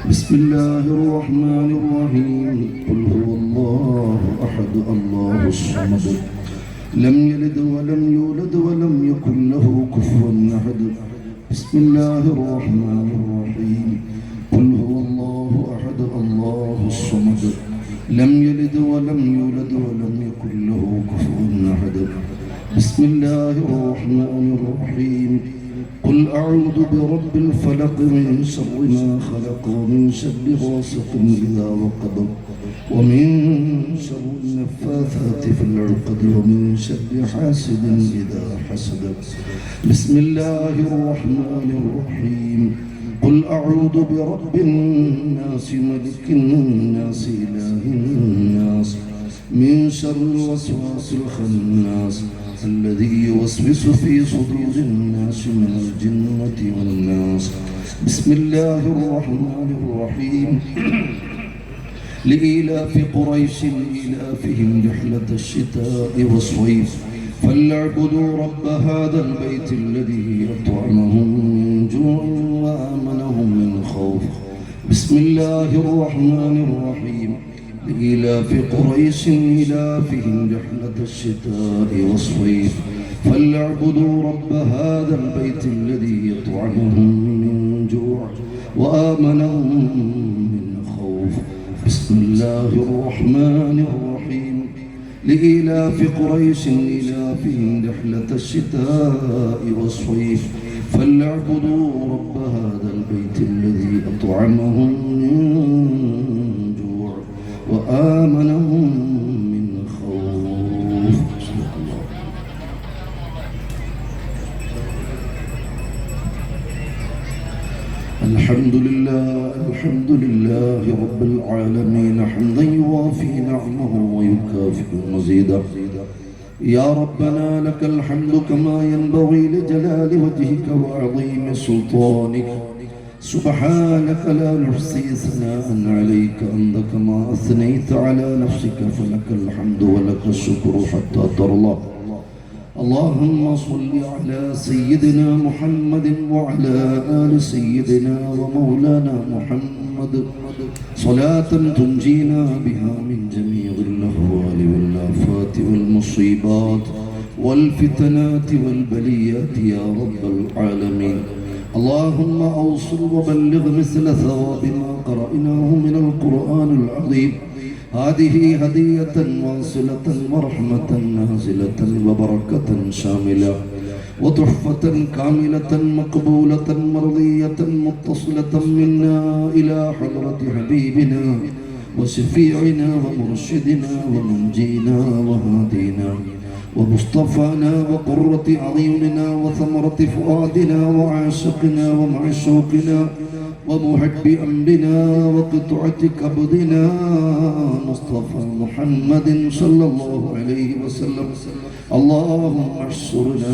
بسم الله الرحمن الرحيم قل هو الله أحد الله الصمد لم يلد ولم يولد ولم يكن له كفوا أحد بسم الله الرحمن الرحيم قل هو الله أحد الله الصمد لم يلد ولم يولد ولم يكن له كفوا أحد بسم الله الرحمن الرحيم قل أعوذ برب الفلق من شر ما خلق ومن شر غاسق إذا وقب ومن شر النفاثات في العقد ومن شر حاسد إذا حسد بسم الله الرحمن الرحيم قل أعوذ برب الناس ملك الناس إله الناس من شر الوسواس الخناس الذي يوسوس في صدور الناس من الجنة والناس بسم الله الرحمن الرحيم لإيلاف قريش إيلافهم رحلة الشتاء والصيف فليعبدوا رب هذا البيت الذي أطعمهم من جوع وآمنهم من خوف بسم الله الرحمن الرحيم لإيلاف قريش إيلافهم رحلة الشتاء والصيف فليعبدوا رب هذا البيت الذي يطعمهم من جوع وآمنهم من خوف بسم الله الرحمن الرحيم لإيلاف قريش إيلافهم رحلة الشتاء والصيف فليعبدوا رب هذا البيت الذي أطعمهم من جوع وآمنهم من خوف الحمد لله رب العالمين حمدا يوافي نعمه ويكافئ مزيدا يا ربنا لك الحمد كما ينبغي لجلال وجهك وعظيم سلطانك سبحانك لا نحصي ثناء عليك أنت كما أثنيت على نفسك فلك الحمد ولك الشكر حتى ترضى اللهم صل على سيدنا محمد وعلى آل سيدنا ومولانا محمد صلاة تنجينا بها من جميع الأهوال والآفات والمصيبات والفتنات والبليات يا رب العالمين اللهم أوصل وبلغ مثل ثواب ما قرأناه من القرآن العظيم هذه هدية واصلة ورحمة نازلة وبركة شاملة وتحفة كاملة مقبولة مرضية متصلة منا إلى حضرة حبيبنا وشفيعنا ومرشدنا ومنجينا وهادينا ومصطفانا وقرة أعيننا وثمرة فؤادنا وعاشقنا ومعشوقنا ومحب أمرنا وقطعة كبدنا مصطفى محمد صلى الله عليه وسلم اللهم احشرنا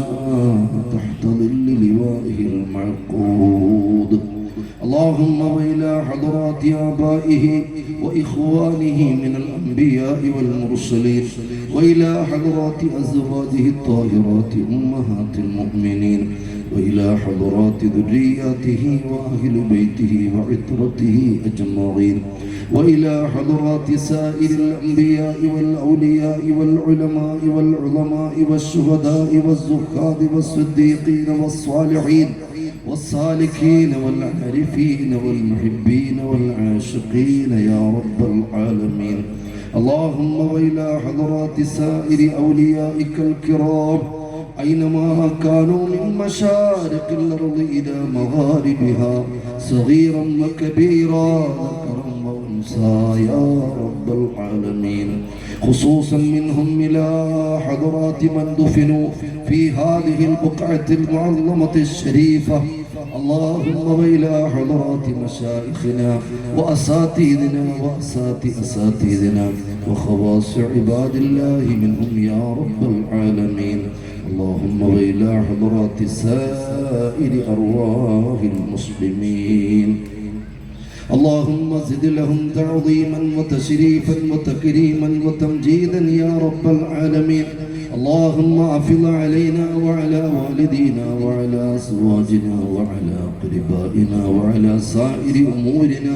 تحت ظل لوائه المعقود اللهم وإلى حضرات آبائه وإخوانه من الأنبياء والمرسلين وإلى حضرات أزواجه الطاهرات أمهات المؤمنين وإلى حضرات ذرياته وأهل بيته وعترته أجمعين وإلى حضرات سائر الأنبياء والأولياء والعلماء والعظماء والشهداء والزهاد والصديقين والصالحين والسالكين والعارفين والمحبين والعاشقين يا رب العالمين اللهم وإلى حضرات سائر أوليائك الكرام أينما كانوا من مشارق الأرض إلى مغاربها صغيرا وكبيرا ذكرا وأنثى يا رب العالمين خصوصا منهم إلى حضرات من دفنوا في هذه البقعة المعظمة الشريفة اللهم وإلى حضرات مشايخنا وأساتذنا أساتذنا وخواص عباد الله منهم يا رب العالمين اللهم وإلى حضرات سائر أرواح المسلمين اللهم زد لهم تعظيما وتشريفا وتكريما وتمجيدا يا رب العالمين. اللهم احفظ علينا وعلى والدينا وعلى أزواجنا وعلى أقربائنا وعلى سائر أمورنا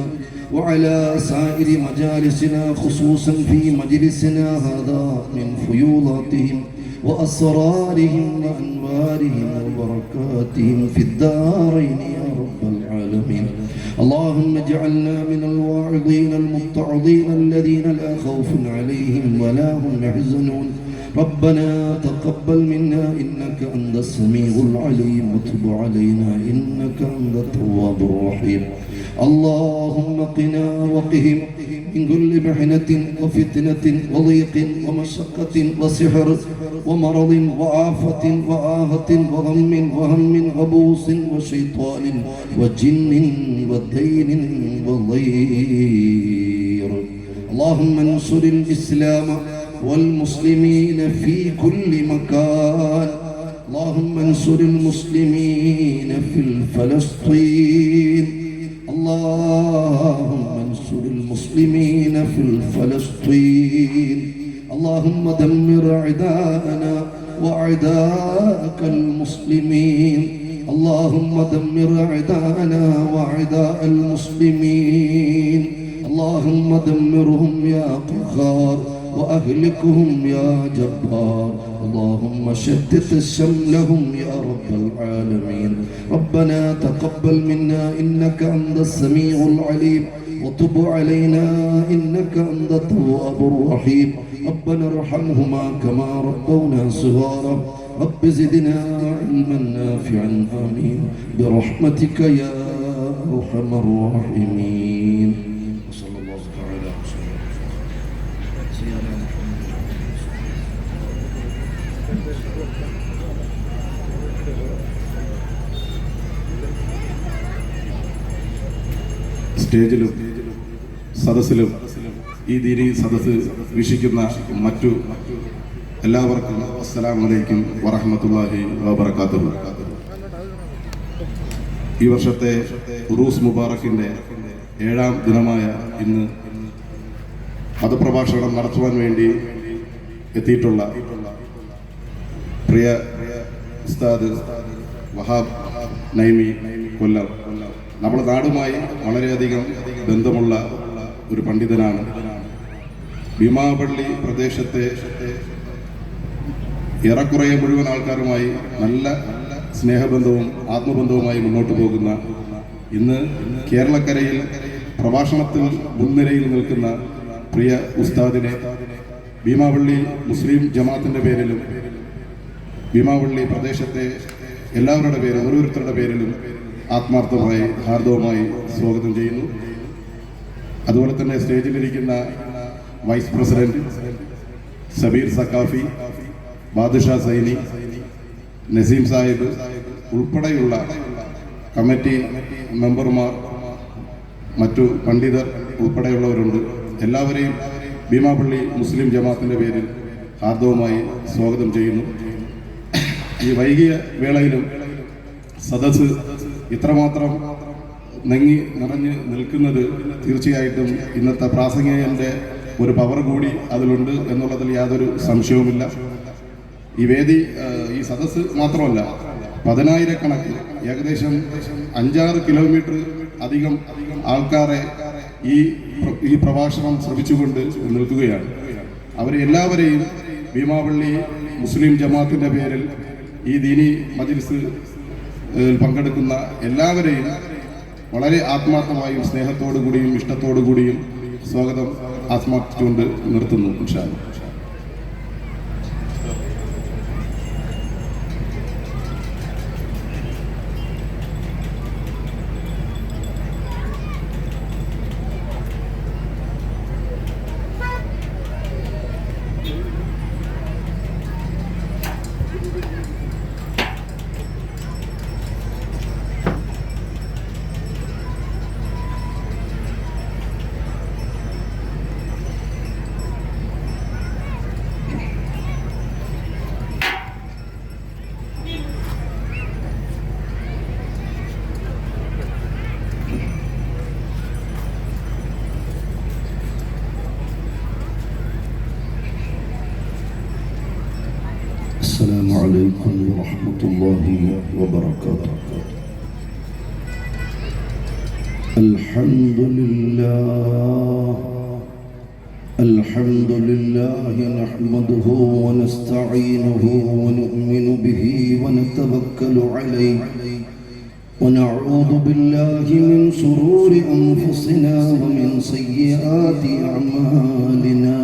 وعلى سائر مجالسنا، خصوصا في مجلسنا هذا، من فيوضاتهم وأسرارهم وأنوارهم وبركاتهم في الدارين يا رب العالمين. اللهم اجعلنا من الواعظين المتعظين الذين لا خوف عليهم ولا هم يحزنون. ربنا تقبل منا إنك أنت السميع العليم وتب علينا إنك أنت التواب الرحيم. اللهم قنا وقهم من كل محنة وفتنة وضيق ومشقة وسحر ومرض وآفة وآهة وغم وهم وبوس وشيطان وجن ودين وضير. اللهم انصر الإسلام والمسلمين في كل مكان. اللهم انصر المسلمين في فلسطين. اللهم انصر المسلمين في فلسطين. اللهم دمر أعداءنا وأعداءك المسلمين. اللهم دمر أعداءنا وأعداء المسلمين. اللهم دمرهم يا قهار وأهلكهم يا جبار. اللهم شتت شملهم يا رب العالمين. ربنا تقبل منا إنك أنت السميع العليم وتب علينا إنك أنت التواب الرحيم. ربنا ارحمهما كما ربونا صغارا. رب زدنا علما نافعا آمين برحمتك يا أرحم الراحمين. وصلى الله تعالى وسلم على سيدنا محمد. സ്റ്റേജിലും സദസ്സിലും ഈ ദീനി സദസ്സ് വീക്ഷിക്കുന്ന മറ്റു എല്ലാവർക്കും അസ്സലാമു അലൈക്കും വറഹ്മത്തുള്ളാഹി വബറകാതുഹു. ഈ വർഷത്തെ ഉറൂസ് മുബാറക്കിന്റെ 7ാം ദിനമായ ഇന്ന് മതപ്രഭാഷണം നടത്തുവാൻ വേണ്ടി എത്തിയിട്ടുള്ള പ്രിയ ഉസ്താദ് വഹാബ് നൈമി കൊല്ലം, നമ്മുടെ നാടുമായി വളരെയധികം ബന്ധമുള്ള ഒരു പണ്ഡിതനാണ്. ഭീമാപള്ളി പ്രദേശത്തെ ഏറെക്കുറെ മുഴുവൻ ആൾക്കാരുമായി നല്ല സ്നേഹബന്ധവും ആത്മബന്ധവുമായി മുന്നോട്ട് പോകുന്ന, ഇന്ന് കേരളക്കരയിൽ പ്രഭാഷണത്തിൽ മുൻനിരയിൽ നിൽക്കുന്ന പ്രിയ ഉസ്താദിനെ ഭീമാപള്ളി മുസ്ലിം ജമാഅത്തിന്റെ പേരിലും ഭീമാപള്ളി പ്രദേശത്തെ എല്ലാവരുടെ പേരും ഓരോരുത്തരുടെ പേരിലും ആത്മാർത്ഥമായി ഹാർദവുമായി സ്വാഗതം ചെയ്യുന്നു. അതുപോലെ തന്നെ സ്റ്റേജിലിരിക്കുന്ന വൈസ് പ്രസിഡന്റ് സബീർ സക്കാഫി, ബാദുഷാ സൈനി, നസീം സാഹിബ് ഉൾപ്പെടെയുള്ള കമ്മിറ്റി മെമ്പർമാർ, മറ്റു പണ്ഡിതർ ഉൾപ്പെടെയുള്ളവരുണ്ട്. എല്ലാവരെയും ഭീമാപള്ളി മുസ്ലിം ജമാഅത്തിന്റെ പേരിൽ ഹാർദവുമായി സ്വാഗതം ചെയ്യുന്നു. ഈ വൈകിയ വേളയിലും സദസ്സ് ഇത്രമാത്രം നിറഞ്ഞ് നിൽക്കുന്നത് തീർച്ചയായിട്ടും ഇന്നത്തെ പ്രാസംഗികന്റെ ഒരു പവർ കൂടി അതിലുണ്ട് എന്നുള്ളതിൽ യാതൊരു സംശയവുമില്ല. ഈ വേദി, ഈ സദസ്സ് മാത്രമല്ല, 10,000 ഏകദേശം 5-6 കിലോമീറ്റർ അധികം ആൾക്കാരെ ഈ പ്രഭാഷണം ശ്രമിച്ചുകൊണ്ട് നിൽക്കുകയാണ്. അവരെ എല്ലാവരെയും ഭീമാപള്ളി മുസ്ലിം ജമാഅത്തിന്റെ പേരിൽ ഈ ദീനി മജ്‌ലിസ് പങ്കെടുക്കുന്ന എല്ലാവരെയും വളരെ ആത്മാർത്ഥമായും സ്നേഹത്തോടു കൂടിയും ഇഷ്ടത്തോടു കൂടിയും സ്വാഗതം ആത്മാർത്ഥിച്ചുകൊണ്ട് നിർത്തുന്നു. ഇൻഷാ അല്ലാഹ്. عليكم ورحمة الله وبركاته. الحمد لله نحمده ونستعينه ونؤمن به ونتوكل عليه ونعوذ بالله من شرور أنفسنا ومن سيئات أعمالنا.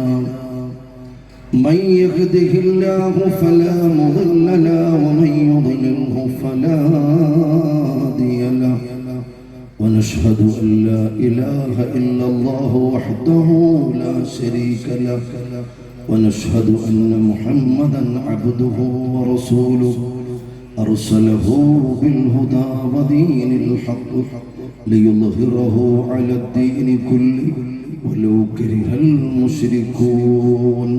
من يهده الله فلا مضل له ومن يضلله فلا هادي له. ونشهد أن لا إله إلا الله وحده لا شريك له. ونشهد أن محمدا عبده ورسوله أرسله بالهدى ودين الحق ليظهره على الدين كله ولو كره المشركون.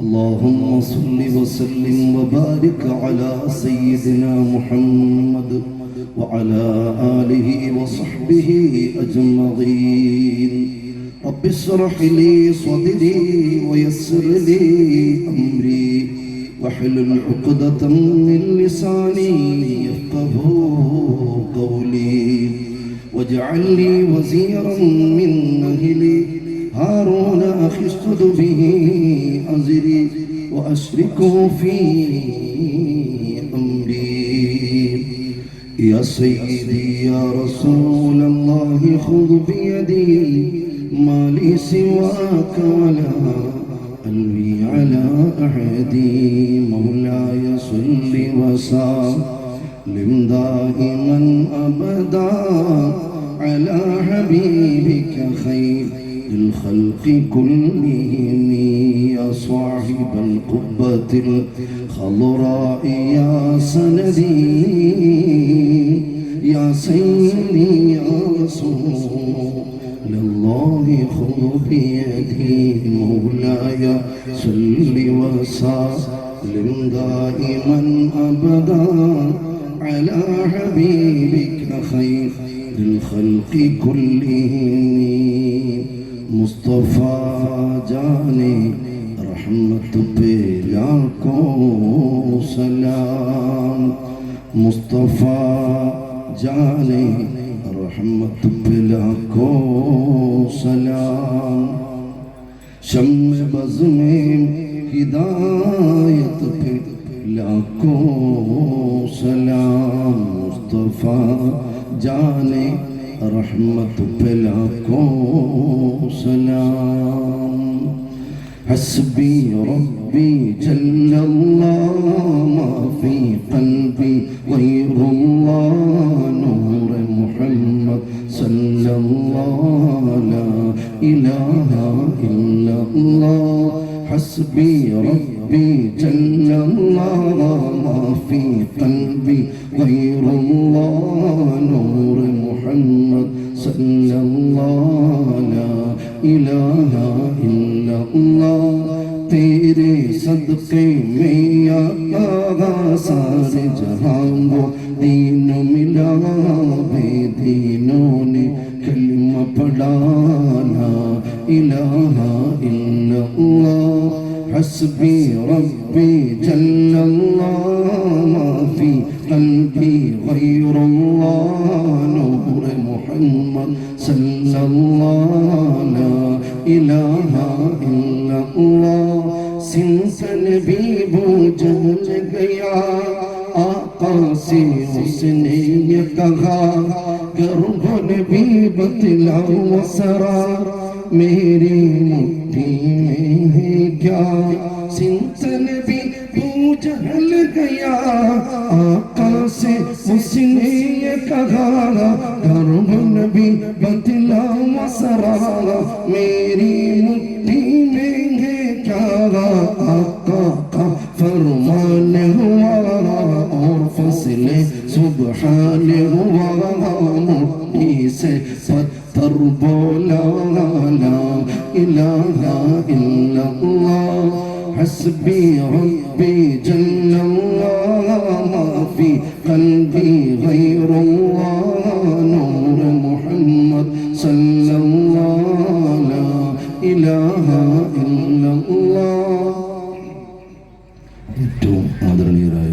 اللهم صل وسلم وبارك على سيدنا محمد وعلى آله وصحبه أجمعين. رب اشرح لي صدري ويسر لي أمري واحلل عقدة من لساني يفقهوا قولي واجعل لي وزيرا من أهلي هارون أخي اشدد به أزري وأشركه في أمري. يا سيدي يا رسول الله خذ بيدي ما لي سواك ولا قلبي على أحدي. مولاي صل وسلم دائما أبدا على حبيبك خير الخلق كلهم. يا صاحب القبة الخضراء يا سندي يا سيدي يا رسول الله خذ بيدي. مولاي صل وسلم دائما أبدا على حبيبك خير الخلق كلهم. مصطفى جاني رحمت پہ لاکھوں سلام. مصطفى جانے رحمت پہ لاکھوں سلام. شمع بز میں ہدایت پہ لاکھوں سلام. مصطفیٰ جانے رحمت پہ لاکھوں سلام. حسبی ربی جل اللہ ما فی قلبی غیر اللہ. نور محمد صلی اللہ لا الہ الا اللہ. حسبی ربی جل اللہ ما فی قلبی غیر اللہ. نور محمد صلی اللہ لا الہ الا اللہ. تیرے صدقے میں یا آغا سارے جہاں کو دین ملا. بے دینوں نے کلمہ پڑھا لا الہ الا اللہ. حسبی ربی جل اللہ ما فی قلبی غیر اللہ. نور محمد صلی اللہ لا الہ الا اللہ. سنسن بھی بوجھ گیا آقا سے اس نے یہ کہا. گربن بھی بتلا اسرار میری مٹھی میں ہے کیا. سنسن بھی بوجھ گیا آقا سے اس نے یہ کہا. گربن بھی بتلا اسرار میری مٹھی میں ہے کیا. آقا کا فرمان ہوا اور فصل سبحان ہوا. مٹھی سے پتھر بولا لا الہ الا اللہ. حسبی ربی جل اللہ ما فی قلبی غیر اللہ. نور محمد صلی اللہ لا الہ الا اللہ. ഏറ്റവും ആദരണീയരായ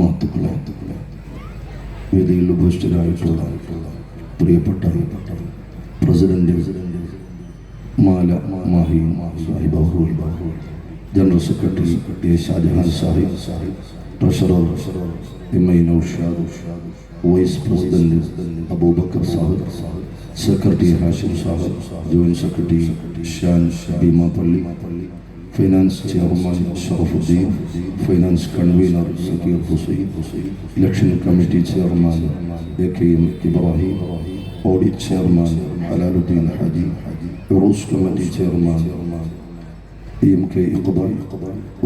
മഹത്തുക്കളെ, വേദിയിൽ ഉപസ്ഥിതരായിട്ടുള്ള പ്രിയപ്പെട്ട president Mala Mahi Sahib, general secretary A Shajahan Sahib, treasurer M I. Naushad, vice president Abubakar Sahib, secretary Hashim Sahib, joint secretary Shan Beemapally, finance chairman Sharafuddin, finance convener Zakir Hussain, election committee chairman A K M. Ibrahim, audit chairman Halaluddin Haji, Uroos committee chairman M K. Iqbal,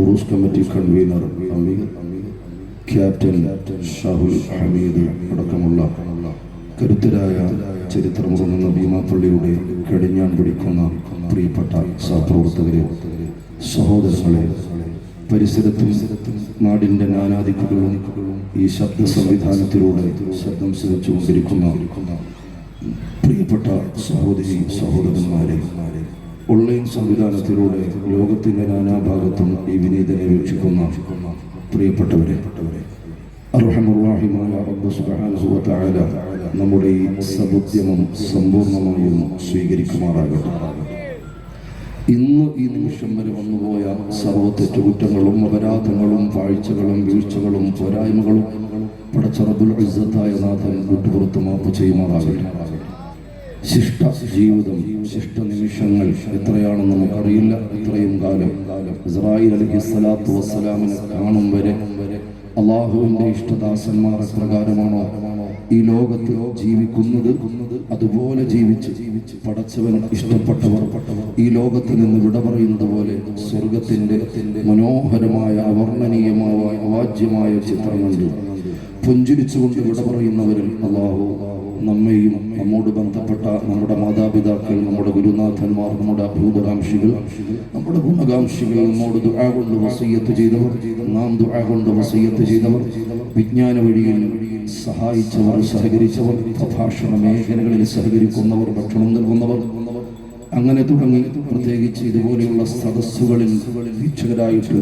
Uroos committee convener Ameer, captain Shahul Hameed അടക്കമുള്ള കരുത്തരായ ചരിത്രമുറങ്ങുന്ന ഭീമാപ്പള്ളിയുടെ കടിഞ്ഞാൻ പിടിക്കുന്ന പ്രിയപ്പെട്ട സഹപ്രവർത്തകരെ, സഹോദരങ്ങളെ, പരിസരത്തും നാടിൻ്റെ നാനാദിക്കുകളും ഈ ശബ്ദ സംവിധാനത്തിലൂടെ ശബ്ദം ശ്രമിച്ചുകൊണ്ടിരിക്കുന്ന പ്രിയപ്പെട്ട സഹോദരി സഹോദരന്മാരെ, ഓൺലൈൻ സംവിധാനത്തിലൂടെ ലോകത്തിൻ്റെ നാനാഭാഗത്തും ഈ വിനീതനെ വീക്ഷിക്കുന്ന പ്രിയപ്പെട്ടവരെ, അർഹമുർ-റഹീമായ റബ്ബ് സുബ്ഹാനഹു വ തആല നമ്മുടെ ഈ സദുദ്യമം സമ്പൂർണ്ണമായും സ്വീകരിക്കുമാറാകട്ടെ. ഇന്ന് ഈ നിമിഷം വരെ വന്നുപോയ സർവ്വ തെറ്റുകുറ്റങ്ങളും അപരാധങ്ങളും പാഴ്ചകളും വീഴ്ചകളും പോരായ്മകളും പടച്ച റബ്ബുൽ ഇസ്സത്തായ നാഥൻ വിട്ടുപുറത്ത് മാപ്പ് ചെയ്യുമാറാകട്ടെ. ശിഷ്ട ജീവിതം, ശിഷ്ട നിമിഷങ്ങൾ എത്രയാണെന്ന് നമുക്കറിയില്ല. ഇത്രയും കാലം ഇസ്രായീൽ അലൈഹിസ്സലാത്തു വസ്സലാമിനെ കാണും വരെ അള്ളാഹുവിൻ്റെ ഇഷ്ടദാസന്മാർ എപ്രകാരമാണോ ഈ ലോകത്ത് ജീവിക്കുന്നത് അതുപോലെ ജീവിച്ച് പടച്ചവൻ ഇഷ്ടപ്പെട്ടവർ ഈ ലോകത്തിൽ നിന്ന് വിട പറയുന്നത് പോലെ സ്വർഗത്തിൻ്റെ മനോഹരമായ അവർണ്ണനീയമായ അവാജ്യമായ ചിത്രം കണ്ട് പുഞ്ചിരിച്ചുകൊണ്ട് വിട പറയുന്നവരിൽ അള്ളാഹു നമ്മെയും നമ്മോട് ബന്ധപ്പെട്ട നമ്മുടെ മാതാപിതാക്കൾ, നമ്മുടെ ഗുരുനാഥന്മാർ, നമ്മുടെ അഭൂതകാംക്ഷികൾ, നമ്മുടെ ഗുണകാംക്ഷികൾ, നമ്മോട് ദുആ കൊണ്ട് വസിയ്യത്ത് ചെയ്തവർ, നാം ദുആ കൊണ്ട് വസിയ്യത്ത് ചെയ്തവർ, വിജ്ഞാന വഴിയിൽ സഹായിച്ചവർ, സഹകരിച്ചവർ, പ്രഭാഷണ മേഖലകളിൽ സഹകരിക്കുന്നവർ, ഭക്ഷണം നൽകുന്നവർ, അങ്ങനെ തുടങ്ങി പ്രത്യേകിച്ച് ഇതുപോലെയുള്ള സദസ്സുകളിൽ വീക്ഷകരായിട്ട്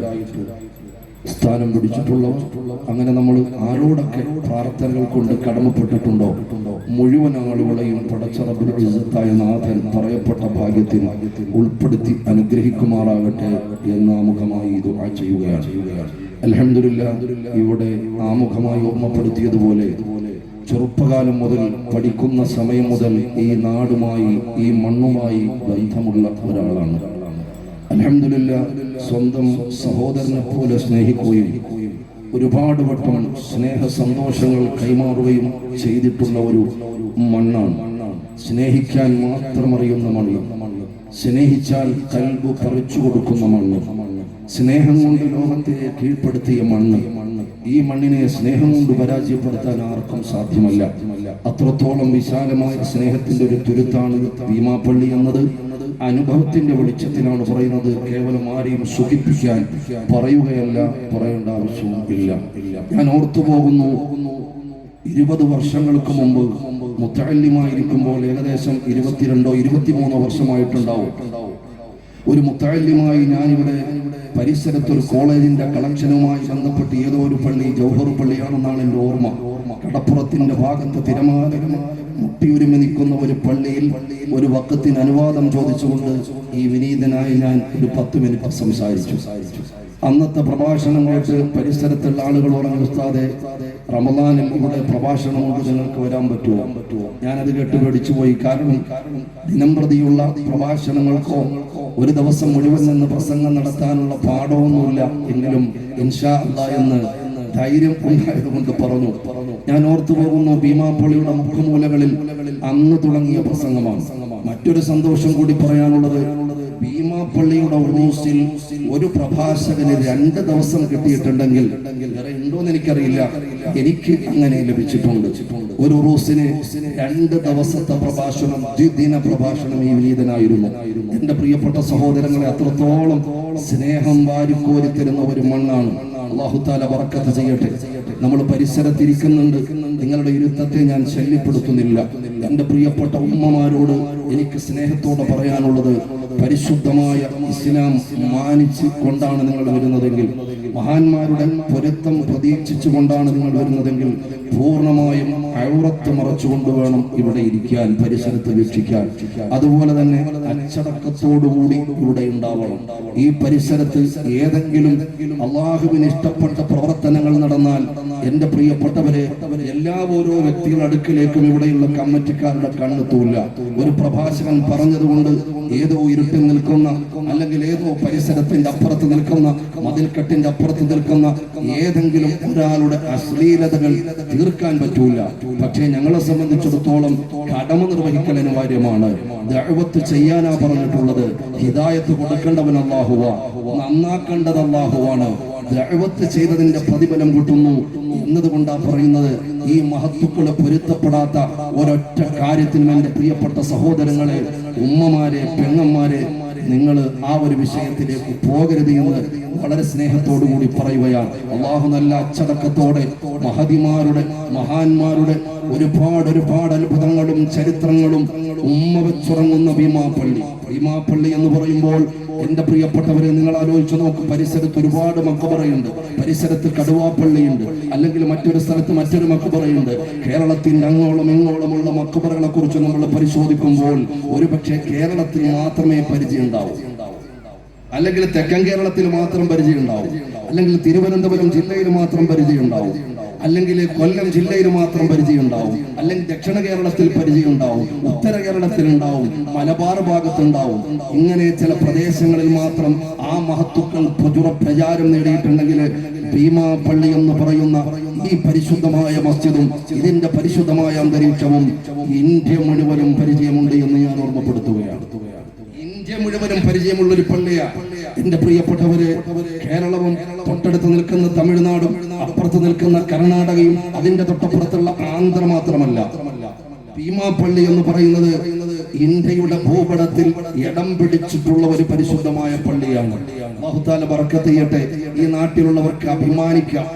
സ്ഥാനം പിടിച്ചിട്ടുള്ളവർ, അങ്ങനെ നമ്മൾ ആരോടൊക്കെ പ്രാർത്ഥനകൾ കൊണ്ട് കടമപ്പെട്ടിട്ടുണ്ടോ മുഴുവൻ ആളുകളെയും പടച്ച റബ്ബുൽ ഇസ്സത്തായ നാഥൻ പറയപ്പെട്ട ഭാഗ്യത്തിൽ ഉൾപ്പെടുത്തി അനുഗ്രഹിക്കുമാറാകട്ടെ എന്ന് ആമുഖമായി ദുആ ചെയ്യുകയാണ്. അൽഹംദുലില്ലാഹ്, ഇവിടെ ആമുഖമായി ഓർമ്മപ്പെടുത്തിയതുപോലെ ചെറുപ്പകാലം മുതൽ പഠിക്കുന്ന സമയം മുതൽ ഈ നാടുമായി ഈ മണ്ണുമായി ബന്ധമുള്ള ഒരാളാണ്. അൽഹംദുലില്ലാഹ്, സ്വന്തം സഹോദരനെ പോലെ സ്നേഹിക്കുകയും ഒരുപാട് വട്ടം സ്നേഹ സന്തോഷങ്ങൾ കൈമാറുകയും ചെയ്തിട്ടുള്ള ഒരു മണ്ണാണ്. സ്നേഹിക്കാൻ മാത്രം അറിയുന്ന മണ്ണ്, സ്നേഹിച്ചാൽ കൽബ് പറിച്ചു കൊടുക്കുന്ന മണ്ണ്, സ്നേഹം കൊണ്ട് ലോകത്തെ കീഴ്പ്പെടുത്തിയ മണ്ണ്. ഈ മണ്ണിനെ സ്നേഹം കൊണ്ട് പരാജയപ്പെടുത്താൻ ആർക്കും സാധ്യമല്ല. അത്രത്തോളം വിശാലമായ സ്നേഹത്തിന്റെ ഒരു തുരുത്താണ് ഭീമാപ്പള്ളി എന്നത്. അനുഭവത്തിന്റെ വെളിച്ചത്തിലാണ് പറയുന്നത്. കേവലം ആരെയും സുഖിപ്പിക്കാൻ പറയുകയല്ല, പറയേണ്ട ആവശ്യവും ഇല്ല. ഞാൻ ഓർത്തു പോകുന്നു, 20 വർഷങ്ങൾക്ക് മുമ്പ് മുത്തഅല്ലിമായിരിക്കുമ്പോൾ, ഏകദേശം 22 23 വർഷമായിട്ടുണ്ടാവും, ഒരു മുത്തഅല്ലിമായി ഞാനിവിടെ പരിസരത്തൊരു കോളേജിന്റെ കളക്ഷനുമായി ബന്ധപ്പെട്ട് ഏതോ ഒരു പള്ളി, ജൗഹർ പള്ളിയാണെന്നാണ് എൻ്റെ ഓർമ്മ, കടപ്പുറത്തിന്റെ ഭാഗത്ത് തിരമാല മുട്ടിയുരുമി നിൽക്കുന്ന ഒരു പള്ളിയിൽ ഒരു വഖത്തിന് അനുവാദം ചോദിച്ചുകൊണ്ട് ഈ വിനീതനായി ഞാൻ ഒരു 10 മിനിറ്റ് സംസാരിച്ചു. അന്നത്തെ പ്രഭാഷണം കേട്ട് പരിസരത്തുള്ള ആളുകൾ പറഞ്ഞു, ഉസ്താദേ, റമദാനിൽ ഇവിടെ പ്രഭാഷണം കൊണ്ട് നിങ്ങൾക്ക് വരാൻ പറ്റുമോ? ഞാനത് കേട്ട് പേടിച്ചുപോയി. കാരണം ദിനം പ്രതിയുള്ള പ്രഭാഷണങ്ങൾക്കോ ഒരു ദിവസം മുഴുവൻ നിന്ന് പ്രസംഗം നടത്താനുള്ള പാഠമൊന്നുമില്ല. എങ്കിലും ഇൻഷാ അല്ലാഹ് എന്ന് ധൈര്യം ഉണ്ടായതുകൊണ്ട് പറഞ്ഞു. ഞാൻ ഓർത്തു പോകുന്നു, ഭീമാപ്പള്ളിയുടെ മുഖമൂലകളിൽ അന്ന് തുടങ്ങിയ പ്രസംഗമാണ്. മറ്റൊരു സന്തോഷം കൂടി പറയാനുള്ളത്, ഭീമാപ്പള്ളിയുടെ ഉറൂസിൽ ഒരു പ്രഭാഷകന് 2 ദിവസം കിട്ടിയിട്ടുണ്ടെങ്കിൽ വേറെ ഉണ്ടോന്ന് എനിക്കറിയില്ല, എനിക്ക് അങ്ങനെ ലഭിച്ചിട്ടുണ്ട്. ഒരു ഉറൂസിന് 2 ദിവസത്തെ പ്രഭാഷണം, ദ്വിദിന പ്രഭാഷണം ഈ വിനീതനായിരുന്നു. എന്റെ പ്രിയപ്പെട്ട സഹോദരങ്ങളെ, അത്രത്തോളം സ്നേഹം വാരിക്കോരി തരുന്ന ഒരു മണ്ണാണ്. അല്ലാഹു തആല ബറക്കത്ത് ചെയ്യട്ടെ. നമ്മൾ പരിസരത്തിരിക്കുന്നുണ്ട്, നിങ്ങളുടെ ഇരുത്തത്തെ ഞാൻ ശല്യപ്പെടുത്തുന്നില്ല. എൻ്റെ പ്രിയപ്പെട്ട ഉമ്മമാരോട് എനിക്ക് സ്നേഹത്തോടെ പറയാനുള്ളത്, പരിശുദ്ധമായ ഇസ്ലാം മാനിച്ച് കൊണ്ടാണ് നിങ്ങൾ വരുന്നതെങ്കിൽ മഹാന്മാരുടെ പൊരുത്തം പ്രതീക്ഷിച്ചുകൊണ്ടാണ് നിങ്ങൾ വരുന്നതെങ്കിൽ പൂർണ്ണമായും ഔറത്ത് മറച്ചുകൊണ്ട് വേണം ഇവിടെ ഇരിക്കാൻ, പരിസരത്ത് വീക്ഷിക്കാൻ. അതുപോലെ തന്നെ അച്ചടക്കത്തോടുകൂടി ഇവിടെ ഉണ്ടാവണം. ഈ പരിസരത്ത് ഏതെങ്കിലും അള്ളാഹുവിന് ഇഷ്ടപ്പെട്ട പ്രവർത്തനങ്ങൾ നടന്നാൽ എന്റെ പ്രിയപ്പെട്ടവരെ, എല്ലാ ഓരോ വ്യക്തികളുടെ അടുക്കിലേക്കും ഇവിടെയുള്ള കമ്മിറ്റിക്കാരുടെ കണ്ണെത്തൂല്ല. ഒരു പ്രഭാഷകൻ പറഞ്ഞതുകൊണ്ട് ഏതോ ഇരുട്ടിൽ നിൽക്കുന്ന, അല്ലെങ്കിൽ ഏതോ പരിസരത്തിന്റെ അപ്പുറത്ത് നിൽക്കുന്ന, മതിൽക്കെട്ടിന്റെ അപ്പുറത്ത് നിൽക്കുന്ന ഏതെങ്കിലും ഒരാളുടെ അശ്ലീലതകൾ തീർക്കാൻ പറ്റൂല. പക്ഷേ ഞങ്ങളെ സംബന്ധിച്ചിടത്തോളം കടമ നിർവഹിക്കൽ അനിവാര്യമാണ്. ദഅവത്ത് ചെയ്യാനാ പറഞ്ഞിട്ടുള്ളത്. ഹിദായത്ത് കൊടുക്കേണ്ടവൻ അല്ലാഹുവാ, നന്നാക്കേണ്ടത് അല്ലാഹുവാണ്. ദഅവത്ത് ചെയ്തതിന്റെ പ്രതിഫലം കിട്ടുന്നു എന്നതുകൊണ്ടാ പറയുന്നത്. ഈ മഹത്തുക്കളെ പൊരുത്തപ്പെടാത്ത ഒരൊറ്റ കാര്യത്തിനും എന്റെ പ്രിയപ്പെട്ട സഹോദരങ്ങളെ, ഉമ്മമാരെ, പെങ്ങന്മാരെ, നിങ്ങൾ ആ ഒരു വിഷയത്തിലേക്ക് പോകരുത് എന്ന് വളരെ സ്നേഹത്തോടു കൂടി പറയുകയാണ്. അള്ളാഹു നല്ല അച്ചടക്കത്തോടെ മഹതിമാരുടെ, മഹാന്മാരുടെ ഒരുപാട് അത്ഭുതങ്ങളും ചരിത്രങ്ങളും ഉമ്മ വെച്ചുറങ്ങുന്ന ഭീമാപ്പള്ളി എന്ന് പറയുമ്പോൾ എന്റെ പ്രിയപ്പെട്ടവരെ, നിങ്ങൾ ആലോചിച്ചു നോക്ക്. പരിസരത്ത് ഒരുപാട് മക്ബറയുണ്ട്. പരിസരത്ത് കടുവാപ്പള്ളിയുണ്ട്, അല്ലെങ്കിൽ മറ്റൊരു സ്ഥലത്ത് മറ്റൊരു മക്ബറയുണ്ട്. കേരളത്തിന്റെ അങ്ങോളം ഇങ്ങോളമുള്ള മക്ബറകളെ കുറിച്ച് നമ്മൾ പരിശോധിക്കുമ്പോൾ ഒരുപക്ഷെ കേരളത്തിൽ മാത്രമേ പരിചയം ഉണ്ടാവൂ, അല്ലെങ്കിൽ തെക്കൻ കേരളത്തിൽ മാത്രം പരിചയം ഉണ്ടാവും, അല്ലെങ്കിൽ തിരുവനന്തപുരം ജില്ലയിൽ മാത്രം പരിചയം ഉണ്ടാവും, അല്ലെങ്കിൽ കൊല്ലം ജില്ലയിൽ മാത്രം പരിചയം ഉണ്ടാവും, അല്ലെങ്കിൽ ദക്ഷിണ കേരളത്തിൽ പരിചയം ഉണ്ടാവും, ഉത്തര കേരളത്തിൽ ഉണ്ടാവും, മലബാർ ഭാഗത്തുണ്ടാവും. ഇങ്ങനെ ചില പ്രദേശങ്ങളിൽ മാത്രം ആ മഹത്തുക്കൾ പ്രചാരം നേടിയിട്ടുണ്ടെങ്കിൽ ഭീമാപ്പള്ളി എന്ന് പറയുന്ന ഈ പരിശുദ്ധമായ മസ്ജിദും ഇതിന്റെ പരിശുദ്ധമായ അന്തരീക്ഷവും ഇന്ത്യ മുഴുവനും പരിചയമുണ്ട് എന്ന് ഞാൻ ഓർമ്മപ്പെടുത്തുകയാണ്. ഇന്ത്യ മുഴുവനും പരിചയമുള്ള ഒരു പള്ളിയാണ് എന്റെ പ്രിയപ്പെട്ടവരെ. കേരളവും തൊട്ടടുത്ത് നിൽക്കുന്ന തമിഴ്നാടും അപ്പുറത്ത് നിൽക്കുന്ന കർണാടകയും അതിന്റെ തൊട്ടപ്പുറത്തുള്ള ആന്ധ്ര മാത്രമല്ല. ഭീമാപ്പള്ളി എന്ന് പറയുന്നത് ഇന്ത്യയുടെ ഭൂപടത്തിൽ ഇടം പിടിച്ചിട്ടുള്ള ഒരു പരിശുദ്ധമായ പള്ളിയാണ്. അല്ലാഹു തആല ബറക്കത്ത് ചെയ്യട്ടെ. ഈ നാട്ടിലുള്ളവർക്ക് അഭിമാനിക്കാം,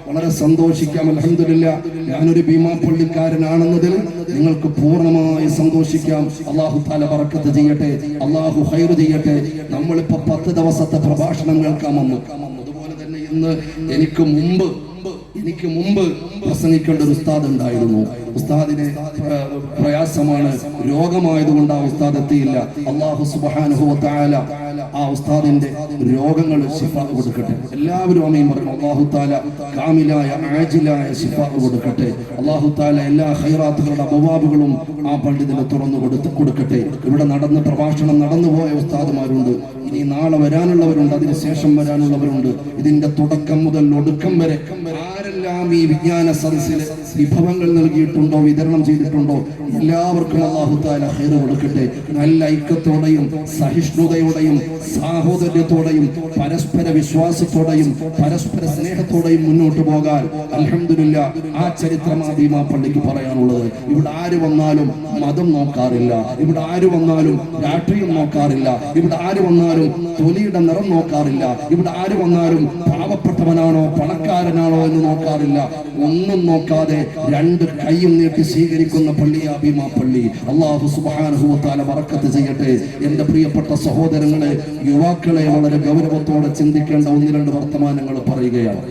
വളരെ സന്തോഷിക്കാം. അൽഹംദുലില്ലാഹ്, ഞാനൊരു ഭീമാപ്പള്ളിക്കാരനാണെന്നതിൽ നിങ്ങൾക്ക് പൂർണ്ണമായി സന്തോഷിക്കാം. അല്ലാഹു തആല ബറക്കത്ത് ചെയ്യട്ടെ, അല്ലാഹു ഖൈർ ചെയ്യട്ടെ. നമ്മളിപ്പോ 10 ദിവസത്തെ പ്രഭാഷണം കേൾക്കാൻ വന്നു. അതുപോലെ തന്നെ ഇന്ന് എനിക്ക് മുമ്പ് പ്രസംഗിക്കേണ്ട ഒരു ഉസ്താദ് ഉണ്ടായിരുന്നു. ഉസ്താദിന് പ്രയാസമാണ്, രോഗമായതുകൊണ്ട് ആ ഉസ്താദ് എത്തിയില്ല. അല്ലാഹു സുബ്ഹാനഹു വ തആല ആ ഉസ്താദിന്റെ രോഗങ്ങൾ ശിഫാ കൊടുക്കട്ടെ. എല്ലാവരും ആമീൻ പറയണം. അല്ലാഹു തആല കാമിലായ ആജിലായ ശിഫാ കൊടുക്കട്ടെ. അല്ലാഹു തആല എല്ലാ ഖൈറാത്തുകളുടെ അബവാബുകളും ആ പണ്ഡിതന് തുറന്നു കൊടുക്കട്ടെ. ഇവിടെ പ്രഭാഷണം നടന്നുപോയ ഉസ്താദുമാരുണ്ട്, ഇനി നാളെ വരാനുള്ളവരുണ്ട്, അതിനുശേഷം വരാനുള്ളവരുണ്ട്. ഇതിന്റെ തുടക്കം മുതൽ ഒടുക്കം വരെ ആരെല്ലാം ഈ വിജ്ഞാന സദസ്സിൽ വിഭവങ്ങൾ നൽകിയിട്ടുണ്ടോ, വിതരണം ചെയ്തിട്ടുണ്ടോ, എല്ലാവർക്കും അല്ലാഹു തആല ഖൈർ കൊടുക്കട്ടെ. നല്ല ഐക്യത്തോടെയും സഹിഷ്ണുതയോടെയും സാഹോദര്യത്തോടെയും പരസ്പര വിശ്വാസത്തോടെയും പരസ്പര സ്നേഹത്തോടെയും മുന്നോട്ട് പോകാൻ അൽഹംദുലില്ലാഹ് ആ ചരിത്രം ആ ഭീമാപ്പള്ളിക്ക് പറയാനുള്ളത്. ഇവിടെ ആര് വന്നാലും മതം നോക്കാറില്ല, ഇവിടെ ആര് വന്നാലും രാഷ്ട്രീയം നോക്കാറില്ല, ഇവിടെ ആര് വന്നാലും തൊലിയുടെ നിറം നോക്കാറില്ല, ഇവിടെ ആര് വന്നാലും പാവപ്പെട്ടവനാണോ പണക്കാരനാണോ എന്ന് നോക്കാറില്ല. ഒന്നും നോക്കാതെ 2 കൈയും നീട്ടി സ്വീകരിക്കുന്ന പള്ളിയാ ഭീമാപ്പള്ളി. അല്ലാഹു സുബ്ഹാനഹു വ തആല ബറക്കത്ത് ചെയ്യട്ടെ. എന്റെ പ്രിയപ്പെട്ട സഹോദരങ്ങളെ, യുവാക്കളെ, വളരെ ഗൗരവത്തോടെ ചിന്തിക്കേണ്ട 1-2 വർത്തമാനങ്ങൾ പറയുകയാണ്.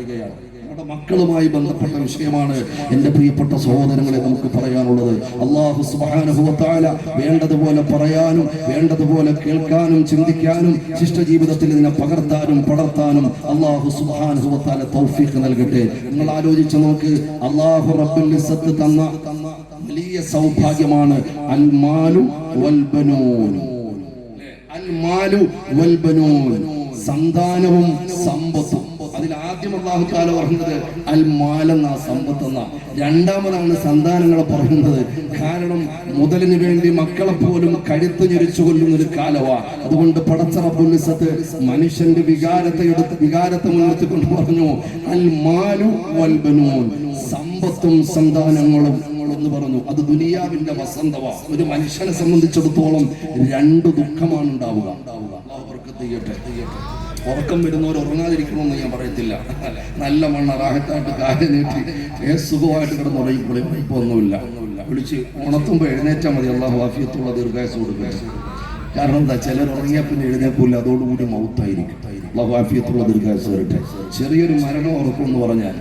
നമ്മുടെ മക്കളുമായി ബന്ധപ്പെട്ട വിഷയമാണ് എന്റെ പ്രിയപ്പെട്ട സഹോദരങ്ങളെ നമുക്ക് പറയാനുള്ളത്. അല്ലാഹു സുബ്ഹാനഹു വ തആല വേണ്ടതുപോലെ പറയാനും വേണ്ടതുപോലെ കേൾക്കാനും ചിന്തിക്കാനും ശിഷ്ടജീവിതത്തിൽ ഇതിനെ പകർത്താനും പടർത്താനും അല്ലാഹു സുബ്ഹാനഹു വ തആല തൗഫീഖ് നൽകട്ടെ. നിങ്ങൾ ആലോചിച്ച് നോക്ക്, അല്ലാഹു റബ്ബുൽ ഇസ്സത്ത് തന്ന വലിയ സൗഭാഗ്യമാണ് അൽ മാലു വൽ ബനൂൻ. അൽ മാലു വൽ ബനൂൻ, സന്താനവും സമ്പത്തും. അതിൽ ആദ്യം അല്ലാഹു തആല പറയുന്നത് അൽ മാലെന്ന സമ്പത്തെന്ന, രണ്ടാമതാണ് സന്താനങ്ങളെ പറയുന്നത്. കാരണം മുതലിന് വേണ്ടി മക്കളെ പോലും കഴുത്ത് ഞെരിച്ചു കൊല്ലുന്ന ഒരു കാലമാണ്. അതുകൊണ്ട് പടച്ച റബ്ബുൽ ഇസ്സത്ത് മനുഷ്യന്റെ വികാരത്തെ മുൻനിർത്തിക്കൊണ്ട് പറഞ്ഞു അൽ മാലു വൽ ബനൂൻ, സമ്പത്തും സന്താനങ്ങളും എന്ന് പറഞ്ഞു. അത് ദുനിയാവിന്റെ വസന്തവാ. ഒരു മനുഷ്യനെ സംബന്ധിച്ചിടത്തോളം 2 ദുഃഖമാണ് ഉണ്ടാവുക. ഉറക്കം വരുന്നവർ ഉറങ്ങാതിരിക്കണമെന്ന് ഞാൻ പറയത്തില്ല. നല്ല മണ്ണ റാഹത്തായിട്ട് കാര്യം നീട്ടി സുഖമായിട്ട് കിടന്നുറങ്ങിക്കൂടെ, ഇപ്പൊ ഒന്നുമില്ല. വിളിച്ച് ഉണർത്തുമ്പോൾ എഴുന്നേറ്റാൽ മതി. അല്ലാഹു ആഫിയത്തുള്ള ദീർഘായുസ്സ് കൊടുക്കുക. കാരണം എന്താ, ചിലർ ഉറങ്ങിയാൽ പിന്നെ എഴുന്നേൽക്കില്ല, അതോടുകൂടി മൗത്തായിരിക്കും. അല്ലാഹു ആഫിയത്തുള്ള ദീർഘായുസ്സ് തരട്ടെ. ചെറിയൊരു മരണം ഉറക്കും എന്ന് പറഞ്ഞാൽ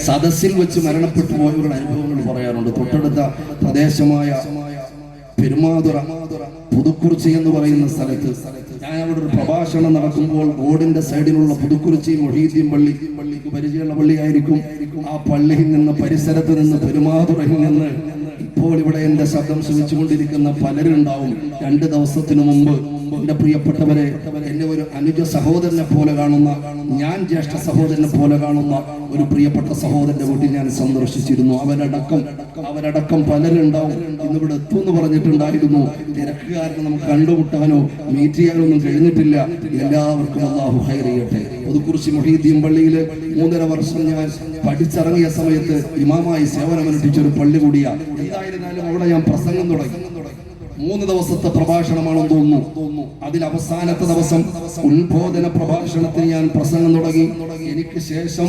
സദസ്സിൽ വെച്ച് മരണപ്പെട്ടു പോയവരുടെ അനുഭവങ്ങൾ പറയാറുണ്ട്. തൊട്ടടുത്ത പ്രദേശമായ പെരുമാതുറ പുതുക്കുറിച്ചി എന്ന് പറയുന്ന സ്ഥലത്ത് ഞാൻ അവിടെ ഒരു പ്രഭാഷണം നടക്കുമ്പോൾ റോഡിന്റെ സൈഡിലുള്ള പുതുക്കുറിച്ചി മൊഹീദ്ദീൻ പള്ളിക്ക് പരിചയമുള്ള പള്ളിയായിരിക്കും. ആ പള്ളിയിൽ നിന്ന് പരിസരത്ത് നിന്ന് പെരുമാതുറയിൽ നിന്ന് ഇപ്പോൾ ഇവിടെ എന്റെ ശബ്ദം ശ്രമിച്ചുകൊണ്ടിരിക്കുന്ന പലരുണ്ടാവും. 2 ദിവസത്തിനു മുമ്പ് എന്റെ പ്രിയപ്പെട്ടവരെ, എന്നെ ഒരു അനുജ സഹോദരനെ പോലെ കാണുന്ന, ഞാൻ ജ്യേഷ്ഠ സഹോദരനെ പോലെ കാണുന്ന ഒരു പ്രിയപ്പെട്ട സഹോദരന്റെ വീട്ടിൽ ഞാൻ സന്ദർശിച്ചിരുന്നു. അവരടക്കം പലരുണ്ടാവും. ഇന്നിവിടെ എത്തുമെന്ന് പറഞ്ഞിട്ടുണ്ടായിരുന്നു. തിരക്ക് കാരണം നമുക്ക് കണ്ടുമുട്ടാനോ മീറ്റ് ചെയ്യാനൊന്നും കഴിഞ്ഞിട്ടില്ല. എല്ലാവർക്കും അല്ലാഹു ഖൈർ ചെയ്യട്ടെ. പുതുക്കുറിച്ചി മൊഹീദ്ദീൻ പള്ളിയിൽ 3.5 വർഷം ഞാൻ പഠിച്ചിറങ്ങിയ സമയത്ത് ഇമാമായി സേവനമനുഷ്ഠിച്ച ഒരു പള്ളി കൂടിയാണ്. എന്തായിരുന്നാലും അവിടെ ഞാൻ പ്രസംഗം തുടങ്ങി. 3 ദിവസത്തെ പ്രഭാഷണമാണെന്ന് തോന്നുന്നു. അതിൽ അവസാനത്തെ ദിവസം ഉത്ബോധന പ്രഭാഷണത്തിന് ഞാൻ പ്രസംഗം തുടങ്ങി. എനിക്ക് ശേഷം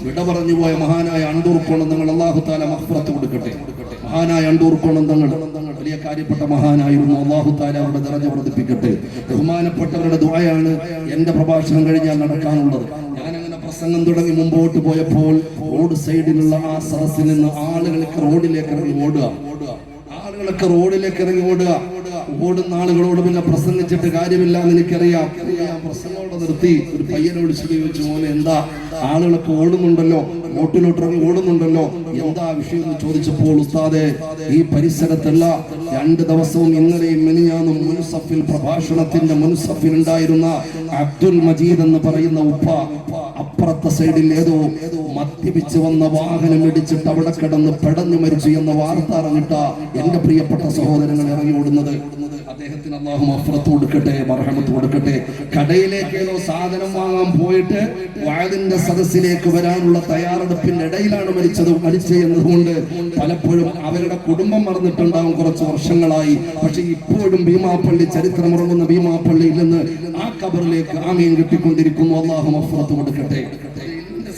വിട പറഞ്ഞു പോയ മഹാനായ അണ്ടൂർ കോണന്തങ്ങൾ, അല്ലാഹു തആല മഗ്ഫിറത്ത് കൊടുക്കട്ടെ. മഹാനായ അണ്ടൂർ കോണന്തങ്ങൾ വലിയ കാര്യപ്പെട്ട മഹാനായിരുന്നു. അല്ലാഹു തആല അവരുടെ ദറജ വർദ്ധിപ്പിക്കട്ടെ. ബഹുമാനപ്പെട്ടവരുടെ ദുആയാണ് എന്റെ പ്രഭാഷണം കഴിഞ്ഞാൽ നടക്കാനുള്ളത്. ഞാനങ്ങനെ പ്രസംഗം തുടങ്ങി മുമ്പോട്ട് പോയപ്പോൾ റോഡ് സൈഡിലുള്ള ആ സദസ്സിൽ നിന്ന് ആളുകളൊക്കെ റോഡിലേക്ക് ഇറങ്ങി ഓടുക. ഓടുന്ന ആളുകളോട് പിന്നെ പ്രസംഗിച്ചിട്ട് കാര്യമില്ല എന്ന് എനിക്കറിയാം. പ്രസംഗോടെ നിർത്തി ഒരു പയ്യനെ വിളിച്ചിട്ട് ചോദിച്ചു, മോനെ എന്താ ആളുകളൊക്കെ ഓടുന്നുണ്ടല്ലോ, റോട്ടിലോട്ടിറങ്ങി ഓടുന്നുണ്ടല്ലോ, എന്താ വിഷയം എന്ന് ചോദിച്ചപ്പോൾ, ഉസ്താദെ ഈ പരിസരത്തുള്ള 2 ദിവസവും ഇന്നലെയും മിനിഞ്ഞാന്നും മുൻസഫിൽ പ്രഭാഷണത്തിന്റെ മുൻസഫിൽ ഉണ്ടായിരുന്ന അബ്ദുൽ മജീദ് എന്ന് പറയുന്ന ഉപ്പ അപ്പുറത്തെ സൈഡിൽ ഏതോ മദ്യപിച്ച് വന്ന വാഹനം ഇടിച്ചിട്ട് അവിടെ കിടന്ന് പെടഞ്ഞു മരിച്ചു എന്ന വാർത്ത അറിഞ്ഞിട്ട എന്റെ പ്രിയപ്പെട്ട സഹോദരങ്ങൾ ഇറങ്ങി ഓടുന്നത്. അദ്ദേഹത്തിന് അല്ലാഹു മഗ്ഫിറത്ത് കൊടുക്കട്ടെ, മർഹമത്ത് കൊടുക്കട്ടെ. കടയിലേക്ക് ഏതോ സാധനം വാങ്ങാൻ പോയിട്ട് വഅദിന്റെ സദസ്സിലേക്ക് വരാനുള്ള തയ്യാറെടുപ്പിന്റെ ഇടയിലാണ് മരിച്ചത് എന്നതുകൊണ്ട് പലപ്പോഴും അവരുടെ കുടുംബം മറന്നിട്ടുണ്ടാകും കുറച്ച് വർഷങ്ങളായി. പക്ഷെ ഇപ്പോഴും ഭീമാപ്പള്ളി, ചരിത്രമുറങ്ങുന്ന ഭീമാപ്പള്ളിയിൽ നിന്ന് ആ ഖബറിലേക്ക് ആമീൻ കിട്ടിക്കൊണ്ടിരിക്കുന്നു. അല്ലാഹു മഗ്ഫിറത്ത് കൊടുക്കട്ടെ.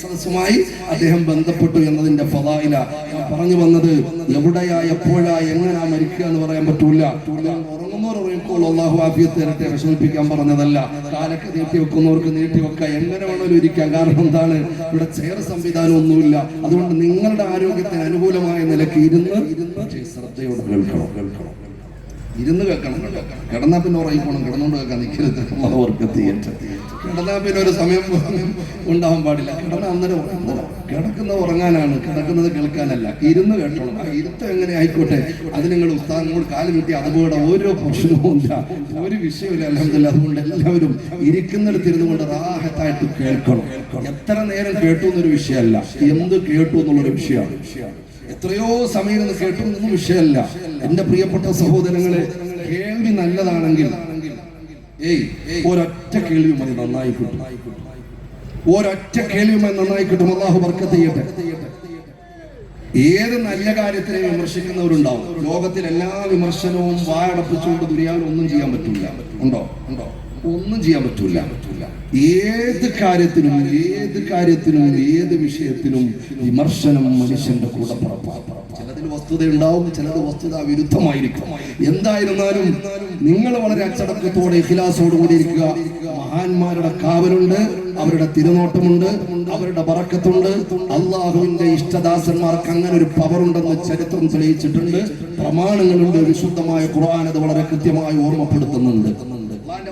സദസ്സുമായി അദ്ദേഹം ബന്ധപ്പെട്ടു എന്നതിന്റെ ഫളായില ഞാൻ പറഞ്ഞു വന്നത്. എവിടെയാ, എപ്പോഴാ, എങ്ങനെയാ മരിക്കുക എന്ന് പറയാൻ പറ്റൂല. ഉറങ്ങുന്നവർ അല്ലാഹു ആഫിയത്ത് തരട്ടെ, വിഷമിപ്പിക്കാൻ പറഞ്ഞതല്ല. കാലൊക്കെ നീട്ടി വെക്കുന്നവർക്ക് നീട്ടി വെക്കാം, എങ്ങനെ വേണമെങ്കിലും ഇരിക്കാം. കാരണം എന്താണ്, ഇവിടെ ചെയർ സംവിധാനം ഒന്നുമില്ല. അതുകൊണ്ട് നിങ്ങളുടെ ആരോഗ്യത്തിന് അനുകൂലമായ നിലയ്ക്ക് ഇരുന്ന് ശ്രദ്ധയോടെ കേൾക്കണം. ഇരുന്ന് കേൾക്കണം. കിടന്നാ പിന്നെ ഉറങ്ങിപ്പോണം. കിടന്നുകൊണ്ട് കേൾക്കാൻ നിൽക്കരുത്. കിടന്നാ പിന്നെ ഒരു സമയം ഉണ്ടാവാൻ പാടില്ല. കിടന്ന അന്നേരം കിടക്കുന്ന ഉറങ്ങാനാണ്, കിടക്കുന്നത് കേൾക്കാനല്ല. ഇരുന്ന് കേട്ടോണം. ആ ഇരുത്തം എങ്ങനെ ആയിക്കോട്ടെ, അത് നിങ്ങൾ ഉസ്താദിനോട് കാല് കിട്ടി അതുപോലെ ഒരു പ്രശ്നവും ഇല്ല, ഒരു വിഷയമില്ല. അൽഹംദുലില്ലാഹ്. അതുകൊണ്ട് എല്ലാവരും ഇരിക്കുന്നിടത്തിരുന്നു കൊണ്ട് റാഹത്തായിട്ട് കേൾക്കണം. എത്ര നേരം കേട്ടു എന്നൊരു വിഷയമല്ല, എന്ത് കേട്ടു എന്നുള്ളൊരു വിഷയമാണ്. എത്രയോ സമയം നിന്ന് കേട്ടു എന്നൊന്നും വിഷയമല്ല. എന്റെ പ്രിയപ്പെട്ട സഹോദരങ്ങളെ, കേൾവി നല്ലതാണെങ്കിൽ ഒരൊറ്റ കേൾവി മതി, നന്നായി കിട്ടും. ഒരൊറ്റ കേൾവി മതി, നന്നായി കിട്ടും. അല്ലാഹു ബർക്കത്ത് ചെയ്യട്ടെ. ഏത് നല്ല കാര്യത്തിനെ വിമർശിക്കുന്നവരുണ്ടാവും. ലോകത്തിൽ എല്ലാ വിമർശനവും വായടപ്പിച്ചുകൊണ്ട് ദുനിയാവിൽ ഒന്നും ചെയ്യാൻ പറ്റില്ല. ഉണ്ടോ? ഒന്നും ചെയ്യാൻ പറ്റൂല. ഏത് കാര്യത്തിനും ഏത് വിഷയത്തിനും വിമർശനം മനുഷ്യന്റെ കൂടെ പുറപ്പാണ്. ചിലതിൽ വസ്തുത ഉണ്ടാവും, ചിലത് വസ്തുത വിരുദ്ധമായിരിക്കും. എന്തായിരുന്നാലും നിങ്ങൾ വളരെ അച്ചടക്കത്തോടെ ഇഖ്ലാസോടുകൂടി ഇരിക്കുക. മഹാന്മാരുടെ കാവലുണ്ട്, അവരുടെ തിരുനോട്ടമുണ്ട്, അവരുടെ ബറക്കത്തുണ്ട്. അള്ളാഹുവിന്റെ ഇഷ്ടദാസന്മാർക്ക് അങ്ങനെ ഒരു പവർ ഉണ്ടെന്ന് ചരിത്രം തെളിയിച്ചിട്ടുണ്ട്, പ്രമാണങ്ങളുണ്ട്. വിശുദ്ധമായ ഖുർആൻ അത് വളരെ കൃത്യമായി ഓർമ്മപ്പെടുത്തുന്നുണ്ട്.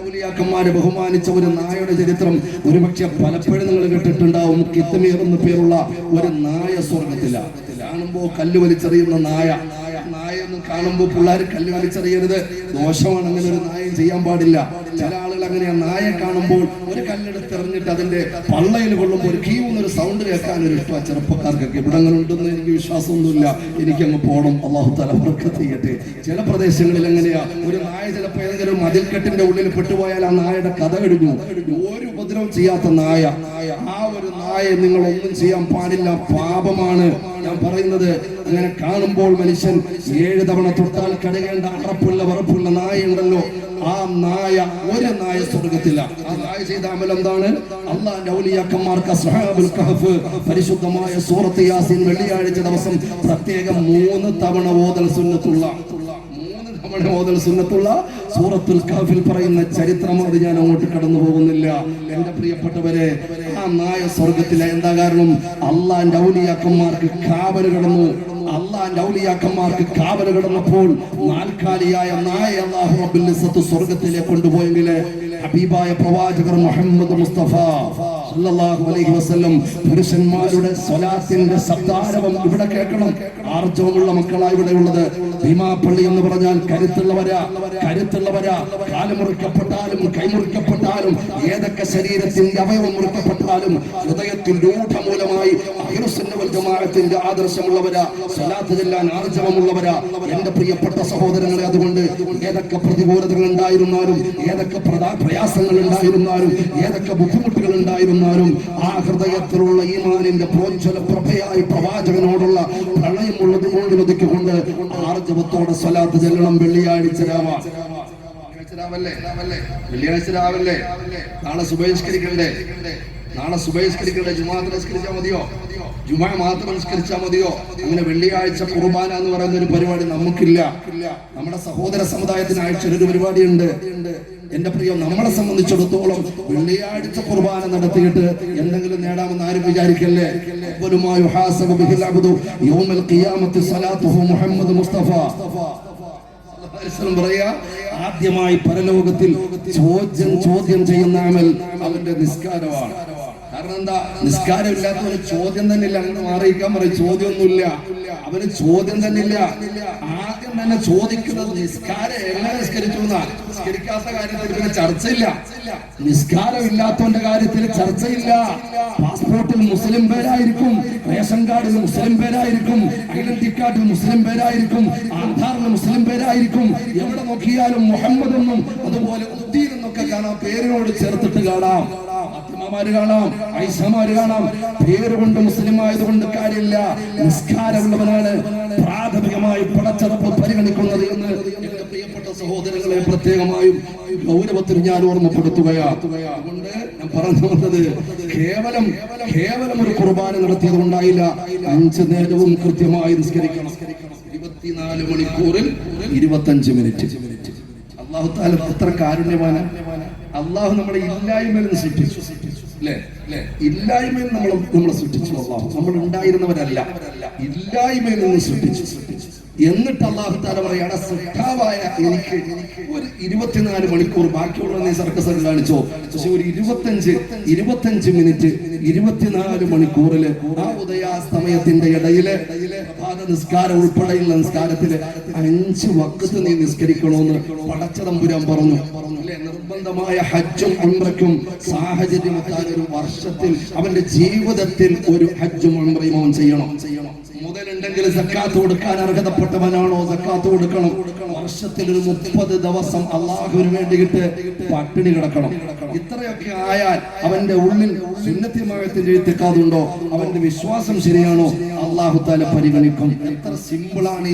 ൗലിയാക്കന്മാരെ ബഹുമാനിച്ച ഒരു നായയുടെ ചരിത്രം ഒരുപക്ഷെ പലപ്പോഴും നിങ്ങൾ കേട്ടിട്ടുണ്ടാവും. കിത്മീർ എന്ന് പേരുള്ള ഒരു നായ സ്വർഗത്തിലാണ്. കാണുമ്പോ കല്ല് വലിച്ചെറിയുന്ന നായൊന്നും കാണുമ്പോൾ പിള്ളേർ കല്ല് വലിച്ചെറിയരുത്, ദോഷമാണ്. അങ്ങനെ ഒരു നായം ചെയ്യാൻ പാടില്ല. ചില ആളുകൾ അങ്ങനെയാ, നായെ കാണുമ്പോൾ ഒരു കല്ലെടുത്തെറിഞ്ഞിട്ട് അതിന്റെ പള്ളയിൽ കൊള്ളുമ്പോൾ ഒരു കീവുന്നൊരു സൗണ്ട് കേൾക്കാൻ ഒരു ഇഷ്ടമാണ് ചെറുപ്പക്കാർക്കൊക്കെ. ഇവിടെ അങ്ങനെ ഉണ്ടെന്ന് എനിക്ക് വിശ്വാസമൊന്നുമില്ല. എനിക്കങ്ങ് പോകണം. അല്ലാഹു തആല ബർക്കത്ത് ചെയ്യട്ടെ. ചില പ്രദേശങ്ങളിൽ എങ്ങനെയാ, ഒരു നായ ചിലപ്പോൾ ഏതെങ്കിലും മതിൽക്കെട്ടിന്റെ ഉള്ളിൽ പെട്ടുപോയാൽ ആ നായയുടെ കഥ കഴിഞ്ഞു. ഒരു ഉപദ്രവം ചെയ്യാത്ത നായ, ആ ഒരു നായെ നിങ്ങൾ ഒന്നും ചെയ്യാൻ പാടില്ല, പാപമാണ്. ഞാൻ പറയുന്നത്, അങ്ങനെ കാണുമ്പോൾ മനുഷ്യൻ 7 തവണ തൊട്ടാൽ കടകേണ്ട വറപ്പുള്ള നായ ഉണ്ടല്ലോ, ആ ഒരു നായ സ്വർഗത്തില്ല. ആ നായ ചെയ്ത അമൽ എന്താണ്? അല്ലാഹുവിന്റെ ഔലിയാക്കന്മാർക്ക് അസ്ഹാബുൽ കഹഫ് പരിശുദ്ധമായ സൂറത്ത് യാസീൻ വെള്ളിയാഴ്ച ദിവസം പ്രത്യേകം 3 തവണ ഓതൽ സുന്നത്തുള്ള. 3 നമ്മുടെ മോദൽ സുന്നത്തുള്ള സൂറത്തുൽ കഹ്ഫിൽ പറയുന്ന ചരിത്രം അത് ഞാൻ അങ്ങോട്ട് കടന്നു പോകുന്നില്ല. എന്റെ പ്രിയപ്പെട്ടവരെ, ആ നായ സ്വർഗത്തിലെ എന്താ കാരണം? അള്ളാന്റെ ഔലിയാക്കന്മാർക്ക് കാവല് കിടന്നു. അള്ളാന്റെ ഔലിയാക്കന്മാർക്ക് കാവല് കിടന്നപ്പോൾ നാൽക്കാലിയായ നായ അല്ലാഹു റബ്ബുൽ ഇസ്സത്ത് സ്വർഗത്തിലേക്ക് കൊണ്ടുപോയെങ്കിൽ ഹബീബായ പ്രവാചകർ മുഹമ്മദ് മുസ്തഫ സല്ലല്ലാഹു അലൈഹി വസല്ലം പുരുഷന്മാരുടെ സ്വലാത്തിന്റെ ശബ്ദാരവം ഇവിടെ കേൾക്കണം. ആർജവമുള്ള മക്കളാണ് ഇവിടെ ഉള്ളത്. ഭീമാപ്പള്ളി എന്ന് പറഞ്ഞാൽ കരുത്തുള്ളവരാ. കാല് മുറിക്കപ്പെട്ടാലും കൈമുറിക്കപ്പെട്ടാലും ഏതൊക്കെ ശരീരത്തിന്റെ അവയവം മുറിക്കപ്പെട്ടാലും ഹൃദയത്തിൽ രൂഢമൂലമായി അഹ്ലുസുന്ന വൽ ജമാഅത്തിന്റെ ആദർശമുള്ളവരാ, സ്വലാത്ത് ചെല്ലാൻ ആർജവമുള്ളവരാ. എന്റെ പ്രിയപ്പെട്ട സഹോദരങ്ങളെ, അതുകൊണ്ട് ഏതൊക്കെ പ്രതികൂലതകൾ ഉണ്ടായിരുന്നാലും, ഏതൊക്കെ പ്രയാസങ്ങൾ ഉണ്ടായിരുന്നാലും, ഏതൊക്കെ ബുദ്ധിമുട്ടുകൾ ഉണ്ടായിരുന്നാലും, ആ ഹൃദയത്തിലുള്ള ഈമാനിന്റെ പ്രോജ്വല പ്രഭയായി പ്രവാചകനോടുള്ള പ്രണയമുള്ളത് കൊണ്ട് ഒതുക്കിക്കൊണ്ട് ആർജവത്തോടെ സ്വലാത്ത് ചെല്ലണം. വെള്ളിയാഴ്ച രാവല്ലേ, നാളെ സുബഹിസ്കരിക്കണ്ടേ? ജുമാഅത്ത് നിസ്കരിച്ചാൽ മതിയോ? ജുമാ മാത്രം നിസ്കരിച്ചാൽ മതിയോ? അങ്ങനെ വെള്ളിയാഴ്ച കുർബാന എന്ന് പറയുന്ന ഒരു പരിപാടി നമുക്കില്ല. നമ്മുടെ സഹോദര സമുദായത്തിന് ആഴ്ചയിൽ ഒരു പരിപാടിയുണ്ട്. എന്റെ പ്രിയം, നമ്മളെ സംബന്ധിച്ചിടത്തോളം വെള്ളിയാഴ്ച കുർബാന നടത്തിയിട്ട് എന്തെങ്കിലും നേടാമെന്ന് ആരും വിചാരിക്കല്ലേ. മുഹമ്മദ് മുസ്തഫ പറയാ, ആദ്യമായി പരലോകത്തിൽ ചോദ്യം ചെയ്യുന്ന അമൽ അവന്റെ നിസ്കാരമാണ്. കാരണം എന്താ? നിസ്കാരം ഇല്ലാത്തവന് ചോദ്യം തന്നെ ഇല്ല. അങ്ങനെ മാറിയിക്കാൻ പറയും, ചോദ്യമൊന്നുമില്ല, അവന് ചോദ്യം തന്നെ ഇല്ല. ആദ്യം തന്നെ ചോദിക്കുന്നത് നിസ്കാരം എങ്ങനെ നിസ്കരിച്ചു എന്നാണ്. നിസ്കരിക്കാത്ത കാര്യത്തിൽ പിന്നെ ചർച്ചയില്ല. നിസ്കാരം ഇല്ലാത്തവന്റെ കാര്യത്തിൽ ചർച്ചയില്ല. പാസ്പോർട്ടിൽ മുസ്ലിം പേരായിരിക്കും, റേഷൻ കാർഡിൽ മുസ്ലിം പേരായിരിക്കും, ഐഡന്റിറ്റി കാർഡിൽ മുസ്ലിം പേരായിരിക്കും, ആധാറിൽ മുസ്ലിം പേരായിരിക്കും. എവിടെ നോക്കിയാലും മുഹമ്മദ് എന്നും അതുപോലെ ഉദ്ദീൻ എന്നൊക്കെ കാണാം, പേരിനോട് ചേർത്തിട്ട് കാണാം. ഫാത്തിമമാര് കാണാം, ഐഷമാര് കാണാം. പേരുകൊണ്ട് മുസ്ലിം ആയതുകൊണ്ട് കാര്യമില്ല. നിസ്കാരമുള്ളവനാണ് പ്രാഥമികമായി പടച്ചറപ്പ് പരിഗണിക്കുന്നത് എന്ന് എന്റെ പ്രിയപ്പെട്ട സഹോദരങ്ങളെ പ്രത്യേകമായും ഗൗരവത്തിൽ ഞാൻ ഓർമ്മപ്പെടുത്തുകയാണ്. അതുകൊണ്ട് ഞാൻ പറഞ്ഞു വന്നത് കേവലം ഒരു കുർബാന നടത്തിയത് കൊണ്ടായില്ല. 5 നേരവും കൃത്യമായി നിസ്കരിക്കണം. 24 മണിക്കൂറിൽ 25 മിനിറ്റ്. അല്ലാഹു തആല എത്ര കാരുണ്യവാനാണ്. അള്ളാഹു നമ്മുടെ ഇല്ലായ്മയിൽ നിന്ന് സൃഷ്ടിച്ചു, അല്ലേ? ഇല്ലായ്മയിൽ നമ്മളെ സൃഷ്ടിച്ചു. അള്ളാഹു നമ്മൾ ഉണ്ടായിരുന്നവരല്ല, ഇല്ലായ്മയിൽ നിന്ന് സൃഷ്ടിച്ചു. എന്നിട്ട് അല്ലാഹു തആല പറയാണ്, സൃഷ്ടാവായ എനിക്ക് ഒരു 24 മണിക്കൂർ, ബാക്കിയുള്ള നീ സർക്കസ് കാണിച്ചോ, പക്ഷെ ഒരു 25 മിനിറ്റ് 24 മണിക്കൂറില് ആ ഉദയാസ്തമയത്തിന്റെ ഇടയില് പ്രഭാത നിസ്കാരം ഉൾപ്പെടെയുള്ള നിസ്കാരത്തില് 5 വഖ്ത് നീ നിസ്കരിക്കണമെന്ന് പടച്ചതമ്പുരാൻ പറഞ്ഞു. നിർബന്ധമായ ഹജ്ജും ഉംറയ്ക്കും സാഹചര്യമൊത്താൻ ഒരു വർഷത്തിൽ അവന്റെ ജീവിതത്തിൽ ഒരു ഹജ്ജും ഉംറയും അവൻ ചെയ്യണം. മുതലുണ്ടെങ്കിൽ സക്കാത്ത് കൊടുക്കാൻ അർഹതപ്പെട്ടവനാണോ? സക്കാത്ത് കൊടുക്കണം. വർഷത്തിൽ ഒരു 30 ദിവസം അള്ളാഹുവിന് വേണ്ടിയിട്ട് പട്ടിണി കിടക്കണം. ഇത്രയൊക്കെ ആയാൽ അവന്റെ ഉള്ളിൽ സുന്നത്തിമായത്തിന്റെ എഴുത്തിക്കാതുണ്ടോ? അവന്റെ വിശ്വാസം ശരിയാണോ? അള്ളാഹു തആല പരിഗണിക്കും. എത്ര സിമ്പിളാണ്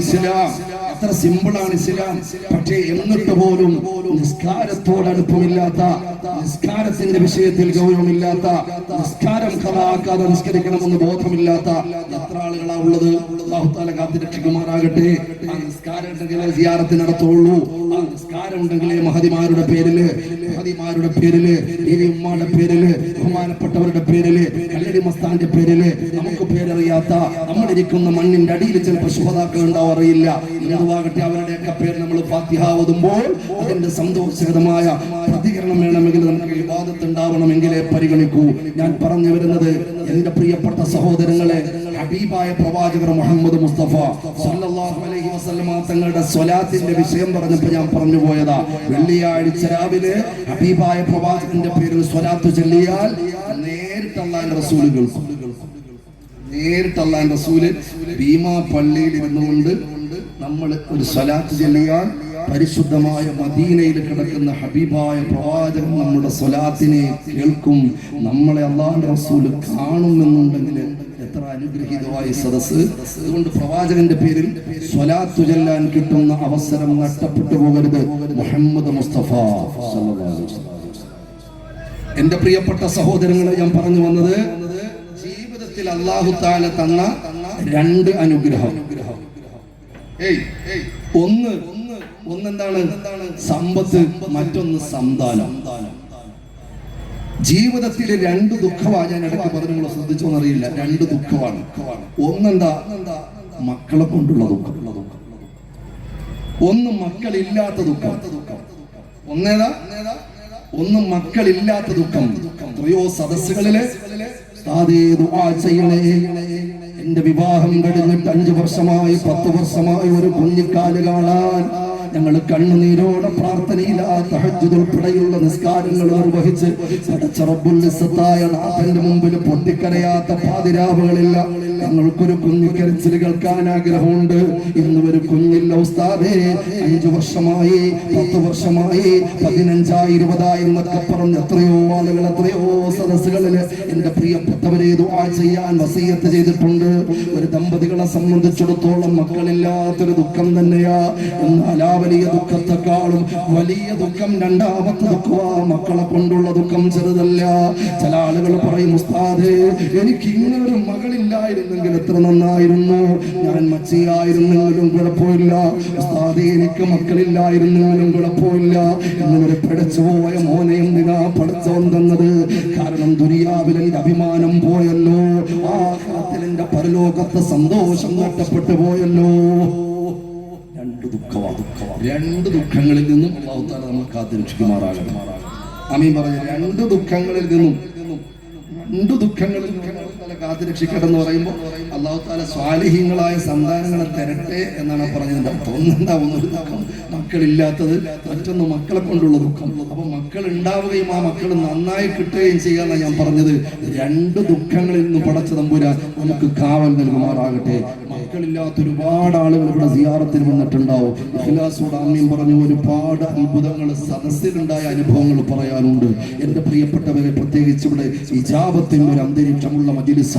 ഇസ്ലാം. പക്ഷേ എന്നിട്ട് പോലും നിസ്കാരത്തോട് അടുപ്പമില്ലാത്ത, നിസ്കാരത്തിന്റെ വിഷയത്തിൽ ഗൗരവമില്ലാത്ത, നിസ്കാരം കളാക്കാതെ നിസ്കരിക്കണമെന്ന് ബോധമില്ലാത്ത എത്ര ആളുകളാ ഉള്ളത്? അല്ലാഹു തആല കാത്തുരക്ഷിക്കുമാറാകട്ടെ. ആ നിസ്കാരം ഉണ്ടെങ്കിലേ സിയാറത്ത് നടത്തുള്ളൂ. ആ നിസ്കാരം ഉണ്ടെങ്കിലേ മഹദിമാരുടെ പേരില്, ഉമ്മയുടെ പേരില്, ബഹുമാനപ്പെട്ടവരുടെ പേരില്, കല്ലടി മസ്താന്റെ പേരില്, നമുക്ക് പേരറിയാത്ത, നമ്മളിരിക്കുന്ന മണ്ണിന്റെ അടിയിൽ ചിലപ്പോൾ ശുഹദാക്കൾ ഉണ്ടാവും, അറിയില്ല. എന്തുവാകട്ടെ, അവരുടെയൊക്കെ പേര് നമ്മൾ ഫാത്തിഹ ഓതുമ്പോൾ അതിന്റെ സന്തോഷകരമായ പ്രതികരണം വേണമെങ്കിൽ, നമുക്ക് ഇബാദത്ത് ഉണ്ടാവണമെങ്കിലേ പരിഗണിക്കൂ. ഞാൻ പറഞ്ഞു വരുന്നത്, എന്റെ പ്രിയപ്പെട്ട സഹോദരങ്ങളെ, ഹബീബായ പ്രവാചകർ മുഹമ്മദ് മുസ്തഫ സല്ലല്ലാഹു അലൈഹി വസല്ലമ തങ്ങളുടെ സ്വലാത്തിന്റെ വിഷയം പറഞ്ഞപ്പോൾ ഞാൻ പറഞ്ഞു പോയതാ. വെള്ളിയാഴ്ച രാവിലെ ഹബീബായ പ്രവാചകന്റെ പേരിൽ സ്വലാത്ത് ചൊല്ലിയാൽ നേരിട്ട് അല്ലാഹുവിന്റെ റസൂൽ കേൾക്കും. നേരിട്ട് അല്ലാഹുവിന്റെ റസൂൽ ഭീമാ പള്ളിയിൽ ഇരുന്നുകൊണ്ട് നമ്മൾ ഒരു സ്വലാത്ത് ചൊല്ലിയാൽ പരിശുദ്ധമായ മദീനയിൽ കിടക്കുന്ന ഹബീബായ പ്രവാചകൻ നമ്മുടെ സ്വലാത്തിനെ കേൾക്കും. നമ്മളെ അല്ലാഹുവിന്റെ റസൂൽ കാണുമെന്നുണ്ടെങ്കിൽ എത്ര അനുഗ്രഹീതമായ സദസ്സ്. അതുകൊണ്ട് പ്രവാചകന്റെ പേരിൽ സ്വലാത്തു ചൊല്ലാൻ കിട്ടുന്ന അവസരം നഷ്ടപ്പെട്ടു പോകരുത്. മുഹമ്മദ് മുസ്തഫ സല്ലല്ലാഹു അലൈഹി വസല്ലം. എന്റെ പ്രിയപ്പെട്ട സഹോദരങ്ങളെ, ഞാൻ പറഞ്ഞു വന്നത്, ജീവിതത്തിൽ അല്ലാഹു തആല തന്ന 2 അനുഗ്രഹം. ഒന്ന് ഒന്നെന്താണ്? സമ്പത്ത്, മറ്റൊന്ന് സന്താനം. ജീവിതത്തിലെ രണ്ട് ദുഃഖമാണ്. ഞാൻ ഇടയ്ക്ക് പറഞ്ഞു, നിങ്ങൾ ശ്രദ്ധിച്ചോന്നറിയില്ല. രണ്ട് ദുഃഖമാണ്. ഒന്നെന്താ? മക്കളെ കൊണ്ടുള്ള ദുഃഖം. ഒന്ന് മക്കളില്ലാത്ത ദുഃഖം. ഒന്നേതാ? ഒന്ന് മക്കളില്ലാത്ത ദുഃഖം. എത്രയോ സദസ്സുകളിലെ എന്റെ വിവാഹം കഴിഞ്ഞിട്ട് 5 വർഷമായി 10 വർഷമായി ഒരു കുഞ്ഞിക്കാല് കാണാൻ ഞങ്ങൾ കണ്ണുനീരോടെ പ്രാർത്ഥനയില്ലാത്ത തഹജ്ജുദ് ഉൾപ്പെടെയുള്ള നിസ്കാരങ്ങൾ നിർവഹിച്ച് പടച്ച റബ്ബുൽ ഇസ്സത്തായ നാഥന്റെ മുമ്പിൽ പൊട്ടിക്കരയാത്ത പാതിരാവുകളില്ല. ഞങ്ങൾക്കൊരു കുഞ്ഞു കരച്ചിൽ കേൾക്കാൻ ആഗ്രഹമുണ്ട്. ഇന്ന് ഒരു കുഞ്ഞില്ല ഉസ്താദേ. 5 വർഷമായി 10 വർഷമായി 15 20 എന്നൊക്കെ പറഞ്ഞ് എത്രയോ ആളുകൾ എത്രയോ സദസ്സുകളിൽ എന്റെ പ്രിയപ്പെട്ടവരെ ദുആ ചെയ്യാൻ വസിയത്ത് ചെയ്തിട്ടുണ്ട്. ഒരു ദമ്പതികളെ സംബന്ധിച്ചിടത്തോളം മക്കളില്ലാത്തൊരു ദുഃഖം തന്നെയാ. എന്നാൽ ആ വലിയ ദുഃഖത്തെക്കാളും വലിയ ദുഃഖം രണ്ടാമത്തെ ദുഃഖമാ. മക്കളെ കൊണ്ടുള്ള ദുഃഖം ചെറുതല്ല. ചില ആളുകൾ പറയും, ഉസ്താദേ എനിക്ക് ഇങ്ങനൊരു മകളില്ലായിരുന്നെങ്കിൽ എത്ര നന്നായിരുന്നു, ഞാൻ മച്ചിയായിരുന്നെങ്കിലും കുഴപ്പമില്ല. ഉസ്താദേ എനിക്ക് മക്കളില്ലായിരുന്നെങ്കിലും കുഴപ്പമില്ല. ഇങ്ങനൊരു പിടച്ചുപോയ മോനെ എന്തിനാ പഠിച്ചവൻ തന്നത്? കാരണം ദുനിയാവിൽ എന്റെ അഭിമാനം പോയല്ലോ, ആഖിറത്തിൽ എന്റെ പരലോകത്തെ സന്തോഷം നഷ്ടപ്പെട്ടു പോയല്ലോ. രണ്ട് ദുഃഖങ്ങളിൽ നിന്നും അല്ലാഹു തആല നമ്മൾ കാത്തുരക്ഷിക്കുമാറാകട്ടെ. ആമീൻ പറഞ്ഞു. രണ്ട് ദുഃഖങ്ങളിൽ നിന്നും കാത്തുരക്ഷിക്കട്ടെ എന്ന് പറയുമ്പോൾ അല്ലാഹു തആല സ്വാലിഹീങ്ങളായ സന്താനങ്ങളെ തരട്ടെ എന്നാണ് പറഞ്ഞതിന്റെ അർത്ഥം. ഒന്നുണ്ടാവുന്നൊരു ദുഃഖം മക്കളില്ലാത്തത്, മറ്റൊന്ന് മക്കളെ കൊണ്ടുള്ള ദുഃഖം. അപ്പൊ മക്കൾ ഉണ്ടാവുകയും ആ മക്കൾ നന്നായി കിട്ടുകയും ചെയ്യാന്നാണ് ഞാൻ പറഞ്ഞത്. രണ്ട് ദുഃഖങ്ങളിൽ നിന്നും പടച്ച തമ്പുരാൻ നമുക്ക് കാവൽ നൽകുമാറാകട്ടെ. മക്കളില്ലാത്ത ഒരുപാട് ആളുകൾ ഇവിടെ സിയാറത്തിന് വന്നിട്ടുണ്ടാവും. ഇഖ്ലാസോട് ആമീൻ പറഞ്ഞു. ഒരുപാട് അത്ഭുതങ്ങൾ സദസ്സിലുണ്ടായ അനുഭവങ്ങൾ പറയാനുണ്ട്. എന്റെ പ്രിയപ്പെട്ടവരെ, പ്രത്യേകിച്ച് ഇവിടെ ഇജാബത്തിന്റെ ഒരു അന്തരീക്ഷമുള്ള മജ്‌ലിസാണ്.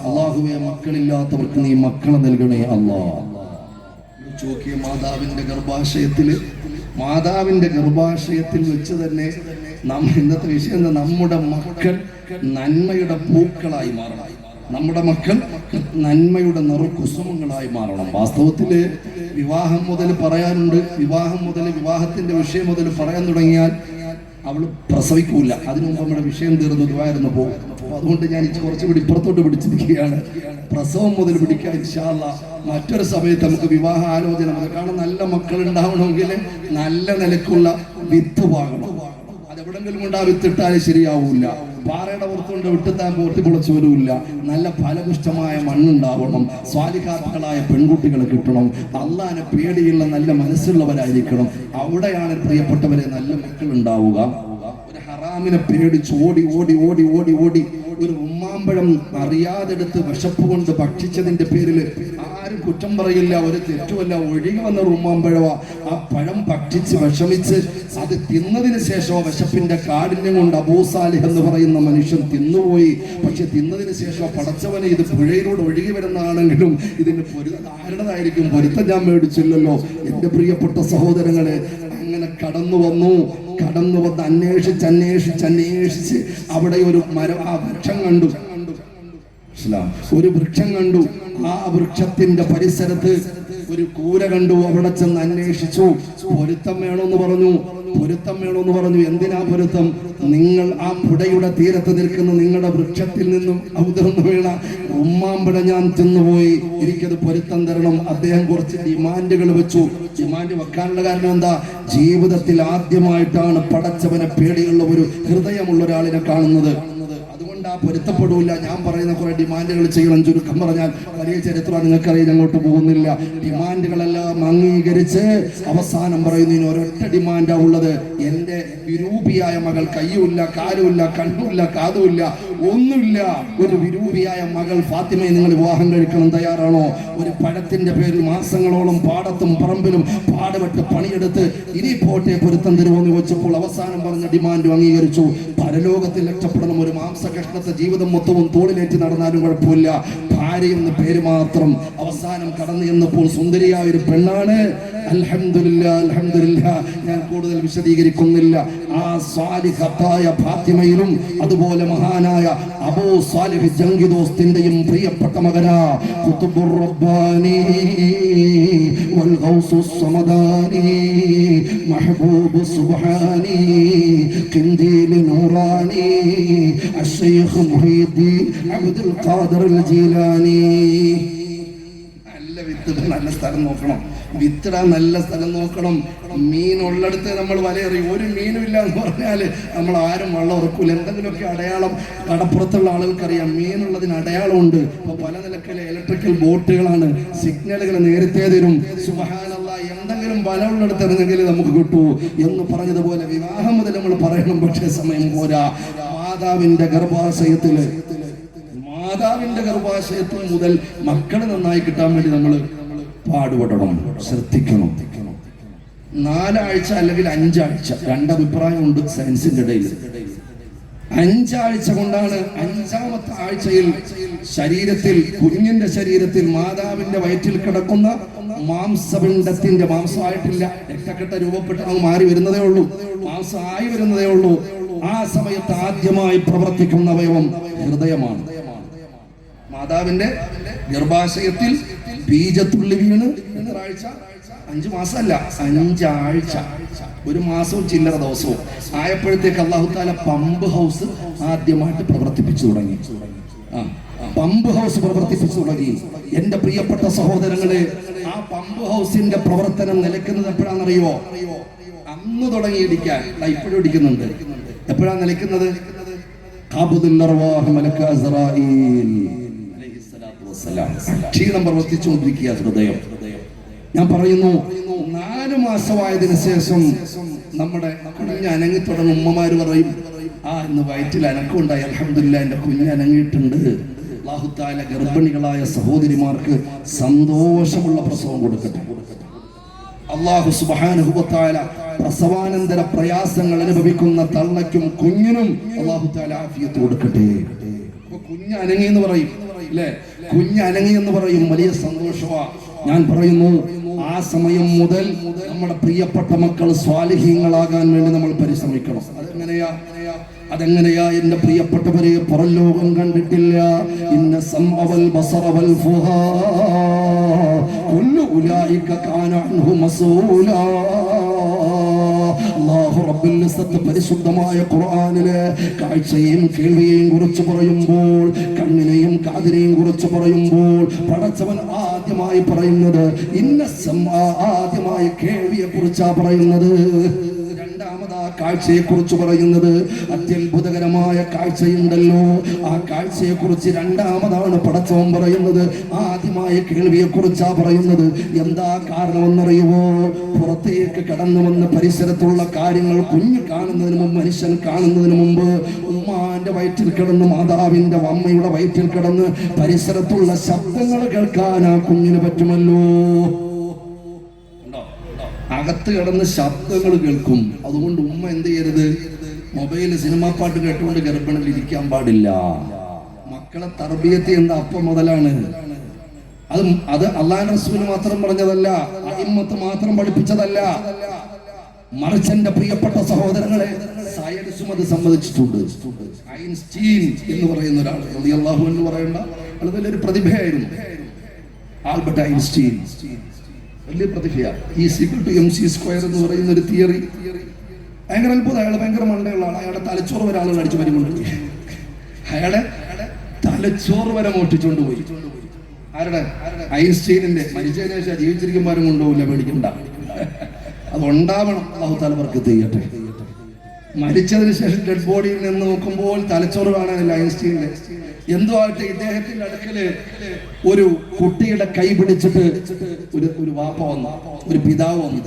അല്ലാഹുവേ, മക്കളില്ലാത്തവർക്ക് നീ മക്കളെ നൽകണേ അല്ലാഹ്. ചോക്കിയ മാതാവിന്റെ ഗർഭാശയത്തിൽ വെച്ച് തന്നെ ഇന്നത്തെ വിഷയം നമ്മുടെ മക്കൾ നന്മയുടെ പൂക്കളായി മാറണം. നമ്മുടെ മക്കൾ നന്മയുടെ നിറകുസുമങ്ങളായി മാറണം. വാസ്തവത്തില് വിവാഹം മുതൽ പറയാനുണ്ട്. വിവാഹത്തിന്റെ വിഷയം മുതൽ പറയാൻ തുടങ്ങിയാൽ അവൾ പ്രസവിക്കൂല. അതിനു മുമ്പ് നമ്മുടെ വിഷയം തീർന്നു, ദുആയിരുന്നു പോകും. അപ്പൊ അതുകൊണ്ട് ഞാൻ കുറച്ചുകൂടി ഇപ്പുറത്തോട്ട് പിടിച്ചിരിക്കുകയാണ്. പ്രസവം മുതൽ പിടിക്കാൻ ഇൻഷാ അല്ലാഹ് മറ്റൊരു സമയത്ത് നമുക്ക് വിവാഹ ആലോചന. കാരണം നല്ല മക്കൾ ഉണ്ടാവണമെങ്കിൽ നല്ല നിലക്കുള്ള വിത്ത് വാങ്ങണം. അതെവിടെങ്കിലും കൊണ്ട് ആ വിത്തിട്ടാലും ശരിയാവൂല. പാറയുടെ പുറത്തുകൊണ്ട് വിട്ടുത്താൻ പൊട്ടിപ്പൊളിച്ചു വരൂല്ല. നല്ല ഫലപുഷ്ടമായ മണ്ണുണ്ടാവണം. സ്വാലിഹാത്തുക്കളായ പെൺകുട്ടികളെ കിട്ടണം. അള്ളാനെ പേടിയുള്ള നല്ല മനസ്സുള്ളവരായിരിക്കണം. അവിടെയാണ് പ്രിയപ്പെട്ടവരെ നല്ല മക്കൾ ഉണ്ടാവുക. ഒരു ഹറാമിനെ പേടിച്ച് ഓടി ഓടി ഓടി ഓടി ഓടി ഒരു ഉമ്മാമ്പഴം അറിയാതെടുത്ത് വിശപ്പ് കൊണ്ട് ഭക്ഷിച്ചതിന്റെ പേരിൽ ആരും കുറ്റം പറയില്ല, ഒരു തെറ്റുമല്ല. ഒഴുകി വന്ന ഉമ്മാമ്പഴവാ. ആ പഴം ഭക്ഷിച്ച് വിഷമിച്ച് അത് തിന്നതിന് ശേഷം വിശപ്പിന്റെ കാഠിന്യം കൊണ്ട് അബൂ സാലിഹ് എന്ന് പറയുന്ന മനുഷ്യൻ തിന്നുപോയി. പക്ഷെ തിന്നതിന് ശേഷം പടച്ചവനെ ഇത് പുഴയിലൂടെ ഒഴുകി വരുന്നതാണെങ്കിലും ഇതിന് ആരുടേതായിരിക്കും പൊരുത്തം ഞാൻ മേടിച്ചില്ലല്ലോ. എന്റെ പ്രിയപ്പെട്ട സഹോദരങ്ങളെ, അങ്ങനെ കടന്നു വന്ന് അന്വേഷിച്ച് അവിടെ ഒരു മരം, ആ വൃക്ഷം കണ്ടു. ഒരു വൃക്ഷം കണ്ടു. ആ വൃക്ഷത്തിന്റെ പരിസരത്ത് ഒരു കൂര കണ്ടു. അവിടെ ചെന്ന് അന്വേഷിച്ചു. പൊരുത്തം വേണമെന്ന് പറഞ്ഞു. എന്തിനാ പൊരുത്തം? നിങ്ങൾ ആ പുഴയുടെ തീരത്ത് നിൽക്കുന്ന നിങ്ങളുടെ വൃക്ഷത്തിൽ നിന്നും ഔദർന്ന് വീണ ഉമ്മാമ്പഴ ഞാൻ തിന്നുപോയി, എനിക്കത് പൊരുത്തം തരണം. അദ്ദേഹം കുറച്ച് ഡിമാൻഡുകൾ വെച്ചു. ഡിമാൻഡ് വെക്കാനുള്ള കാരണം എന്താ? ജീവിതത്തിൽ ആദ്യമായിട്ടാണ് പടച്ചവനെ പേടിയുള്ള ഒരു ഹൃദയമുള്ള ഒരാളിനെ കാണുന്നത്. അതുകൊണ്ട് ആ പൊരുത്തപ്പെടൂല. ഞാൻ പറയുന്ന കുറെ ഡിമാൻഡുകൾ ചെയ്യണം. ചുരുക്കം പറഞ്ഞാൽ വലിയ ചരിത്രം നിങ്ങൾക്കറിയാൻ അങ്ങോട്ട് പോകുന്നില്ല. ഡിമാൻഡുകളെല്ലാം അംഗീകരിച്ച് അവസാനം പറയുന്നു, ഇനി ഒരൊറ്റ ഡിമാൻഡാ ഉള്ളത്. എന്റെ വിരൂപിയായ മകൾ, കയ്യുമില്ല, കാലുമില്ല, കണ്ണുമില്ല, കാതുമില്ല, ഒന്നുമില്ല, ഒരു വിരൂപിയായ മകൾ ഫാത്തിമയെ നിങ്ങൾ വിവാഹം കഴിക്കണം. തയ്യാറാണോ? ഒരു പഴത്തിന്റെ പേരിൽ മാസങ്ങളോളം പാടത്തും പറമ്പിലും പാടുപെട്ട് പണിയെടുത്ത് ഇനി പോട്ടെ പൊരുത്തം തരുമെന്ന് വെച്ചപ്പോൾ അവസാനം പറഞ്ഞ ഡിമാൻഡ് അംഗീകരിച്ചു. പരലോകത്തിൽ രക്ഷപ്പെടണം. ഒരു മാംസകഷ്ണത്തെ ജീവിതം മൊത്തവും തോളിലേറ്റ് നടന്നാലും കുഴപ്പമില്ല, ഭാര്യ എന്ന പേര് മാത്രം. അവസാനം കടന്നു ചെന്നപ്പോൾ സുന്ദരിയായ ഒരു പെണ്ണാണ്. അൽഹംദുലില്ലാ. ഞാൻ കൂടുതൽ വിശദീകരിക്കുന്നില്ല. ആ സ്വാലിഹത്തായ ഫാത്തിമയിലും അതുപോലെ മഹാനായ അബൂ സാലിഹ് ജംഗിദോസ്തിന്റെയും പ്രിയപ്പെട്ട മകനാ ഖുത്ബുർ റബ്ബാനി വൽ ഗൗസുസ് സമദാനി മഹബൂബ് സുബ്ഹാനി ഖിൻദീൽ നൂറാനി അശ്ശൈഖ് മുഹീദ്ദീൻ അബ്ദുൽ ഖാദിർ അൽ ജീലാനി. നല്ല സ്ഥലം നോക്കണം, വിത്തിടാൻ നല്ല സ്ഥലം നോക്കണം. മീൻ ഉള്ളിടത്ത് നമ്മൾ വലയെറിയും. ഒരു മീനും ഇല്ല എന്ന് പറഞ്ഞാൽ നമ്മൾ ആരും വെള്ളം ഉറക്കൂല. എന്തെങ്കിലുമൊക്കെ അടയാളം കടപ്പുറത്തുള്ള ആളുകൾക്കറിയാം, മീനുള്ളതിന് അടയാളമുണ്ട്. ഇപ്പൊ പല നിലക്കിലെ ഇലക്ട്രിക്കൽ ബോട്ടുകളാണ്, സിഗ്നലുകൾ നേരത്തെ തരും. സുബ്ഹാനല്ലാഹ്, എന്തെങ്കിലും വലമുള്ളിടത്ത് ഇറങ്ങെങ്കിൽ നമുക്ക് കിട്ടൂ എന്ന് പറഞ്ഞതുപോലെ വിവാഹം മുതൽ നമ്മൾ പറയണം. പക്ഷേ സമയം പോരാ. മാതാവിന്റെ ഗർഭാശയത്തിൽ മുതൽ മക്കളെ നന്നായി കിട്ടാൻ വേണ്ടി നമ്മൾ പാടുപെടണം, ശ്രദ്ധിക്കണം. 4 ആഴ്ച അല്ലെങ്കിൽ 5 ആഴ്ച, രണ്ടഭിപ്രായമുണ്ട് സയൻസിന്റെ ഇടയിൽ. 5 ആഴ്ച കൊണ്ടാണ് 5ാമത്തെ ആഴ്ചയിൽ കുഞ്ഞിന്റെ ശരീരത്തിൽ മാതാവിന്റെ വയറ്റിൽ കിടക്കുന്ന മാംസപിണ്ഡത്തിന്റെ, മാംസമായിട്ടില്ല, രക്തക്കെട്ട രൂപപ്പെട്ട് അങ്ങ് മാറി വരുന്നതേ ഉള്ളൂ, മാംസമായി വരുന്നതേ ഉള്ളൂ. ആ സമയത്ത് ആദ്യമായി പ്രവർത്തിക്കുന്ന അവയവം ഹൃദയമാണ്. മാതാവിന്റെ ഗർഭാശയത്തിൽ ബീജത്തുള്ളി വീണ് 5 മാസമല്ല, 5 ആഴ്ച, 1 മാസവും ചില്ലറ ദിവസവും ആയപ്പോഴത്തേക്ക് അല്ലാഹു തആല പമ്പ് ഹൗസ് ആദ്യമായിട്ട് പ്രവർത്തിപ്പിച്ചു തുടങ്ങി. എന്റെ പ്രിയപ്പെട്ട സഹോദരങ്ങളെ, ആ പമ്പ് ഹൗസിന്റെ പ്രവർത്തനം നിലയ്ക്കുന്നത് എപ്പോഴാണെന്നറിയോ? അന്ന് തുടങ്ങി ഇടിക്കാൻ, ഇപ്പോഴും ഇടിക്കുന്നുണ്ട്. എപ്പോഴാണ് നിലയ്ക്കുന്നത്? ക്ഷീണം പ്രവർത്തിച്ചുകൊണ്ടിരിക്കുക ഹൃദയം. ഞാൻ പറയുന്നു, 4 മാസമായതിനു ശേഷം നമ്മുടെ കുഞ്ഞ് അനങ്ങി തുടങ്ങും. ഉമ്മമാര് പറയും, ഇന്ന് വയറ്റിൽ അനക്കമുണ്ടായി, അൽഹംദുലില്ലാ എന്റെ കുഞ്ഞ് അനങ്ങിയിട്ടുണ്ട്. അല്ലാഹു തആല ഗർഭിണികളായ സഹോദരിമാർക്ക് സന്തോഷമുള്ള പ്രസവം കൊടുക്കട്ടെ. അല്ലാഹു സുബ്ഹാനഹു വ തആല പ്രസവാനന്തര പ്രയാസങ്ങൾ അനുഭവിക്കുന്ന തള്ളയ്ക്കും കുഞ്ഞിനും അല്ലാഹു തആല ആഫിയത്ത് കൊടുക്കട്ടെ. കുഞ്ഞ് അനങ്ങി എന്ന് പറയും അല്ലേ? കുഞ്ഞ് അനങ്ങി എന്ന് പറയും, വലിയ സന്തോഷമാണ്. ഞാൻ പറയുന്നു, ആ സമയം മുതൽ നമ്മുടെ പ്രിയപ്പെട്ട മക്കൾ സ്വാലിഹീങ്ങളാകാൻ വേണ്ടി നമ്മൾ പരിശ്രമിക്കണം. അതെങ്ങനെയാ എന്റെ പ്രിയപ്പെട്ടവരെ? പുറംലോകം കണ്ടിട്ടില്ല. ഇന്ന സമഅവൽ ബസറവൽ ഫുഹാ കുല്ലു ഉലൈക കാന അൻഹു മസൂലാ. അല്ലാഹു റബ്ബുൽ ഇസ്സത്ത് പരിശുദ്ധമായ ഖുർആനിലെ കാഴ്ചയെയും കേൾവിയെയും കുറിച്ച് പറയുമ്പോൾ, കണ്ണിനെയും കാതിനെയും കുറിച്ച് പറയുമ്പോൾ, പടച്ചവൻ ആദ്യമായി പറയുന്നത് ഇന്ന സമഅ, ആദ്യമായി കേൾവിയെ കുറിച്ചാ പറയുന്നത്. രണ്ടാമതാ കാഴ്ചയെ കുറിച്ച് പറയുന്നത്. അത്യത്ഭുതകരമായ കാഴ്ചയുണ്ടല്ലോ, ആ കാഴ്ചയെ കുറിച്ച് രണ്ടാമതാണ് പടച്ചവൻ പറയുന്നത്. ആദ്യമായി കേൾവിയെ കുറിച്ചാ പറയുന്നത്. എന്താ കാരണമെന്നറിയുമോ? പുറത്തേക്ക് കടന്നു വന്ന് പരിസരത്തുള്ള കാര്യങ്ങൾ കുഞ്ഞ് കാണുന്നതിന് മുമ്പ്, മനുഷ്യൻ കാണുന്നതിന് മുമ്പ്, ഉമ്മാന്റെ വയറ്റിൽ കിടന്ന്, മാതാവിന്റെ അമ്മയുടെ വയറ്റിൽ കിടന്ന് പരിസരത്തുള്ള ശബ്ദങ്ങൾ കേൾക്കാൻ ആ കുഞ്ഞിന് പറ്റുമല്ലോ. അകത്ത് കിടന്ന് ശബ്ദങ്ങൾ കേൾക്കും. അതുകൊണ്ട് ഉമ്മ എന്ത് ചെയ്യരുത്? മൊബൈല് സിനിമാ പാട്ട് കേട്ടുകൊണ്ട് ഗർഭിണിയിൽ ഇരിക്കാൻ പാടില്ല. മക്കളെ തർബിയത്ത് എന്താ അപ്പം മുതലാണ്. അത് അല്ലാഹുവിന്റെ റസൂൽ മാത്രം പറഞ്ഞതല്ല, അഇമ്മത്ത് മാത്രം പഠിപ്പിച്ചതല്ല. മറിച്ച് എന്റെ പ്രിയപ്പെട്ട സഹോദരങ്ങളെ, സയൻസും അത് സമ്മതിച്ചിട്ടുണ്ട്. ഐൻസ്റ്റീൻ എന്ന് പറയുന്ന ഒരാൾ, റളിയല്ലാഹു അൻഹു പറയേണ്ട അത് വലിയൊരു പ്രതിഭയായിരുന്നു. ആൽബർട്ട് ഐൻസ്റ്റീൻ വലിയ പ്രതിഭയാണ്. E=mc² എന്ന് പറയുന്ന ഒരു തിയറി ഭയങ്കര അത്ഭുതം. അയാൾ ഭയങ്കര മണ്ടയുള്ള ആളാണ്. അയാളുടെ തലച്ചോറ് വരെ ആളുകൾ അടിച്ചു പരിമുണ്ട്. അയാളെ തലച്ചോറ് വരെ മോഷ്ടിച്ചുകൊണ്ട് പോയി. ആരുടെ? ഐൻസ്റ്റീനിന്റെ. മരിച്ചതിന് ശേഷം ജീവിച്ചിരിക്കുമ്പോഴും കൊണ്ടുപോകില്ല, പേടിക്കണ്ട. അതുണ്ടാവണം. അല്ലാഹു തആല ബർക്കത്ത് ചെയ്യട്ടെ. മരിച്ചതിന് ശേഷം ഡെഡ് ബോഡിയിൽ നിന്ന് നോക്കുമ്പോൾ തലച്ചോറ് കാണാനില്ല ഐൻസ്റ്റീനിന്റെ. എന്തോ ആയിട്ട് ഇദ്ദേഹത്തിന്റെ അടുക്കല് ഒരു കുട്ടിയുടെ കൈ പിടിച്ചിട്ട് ഒരു വാപ്പ വന്നു, ഒരു പിതാവ് വന്നു.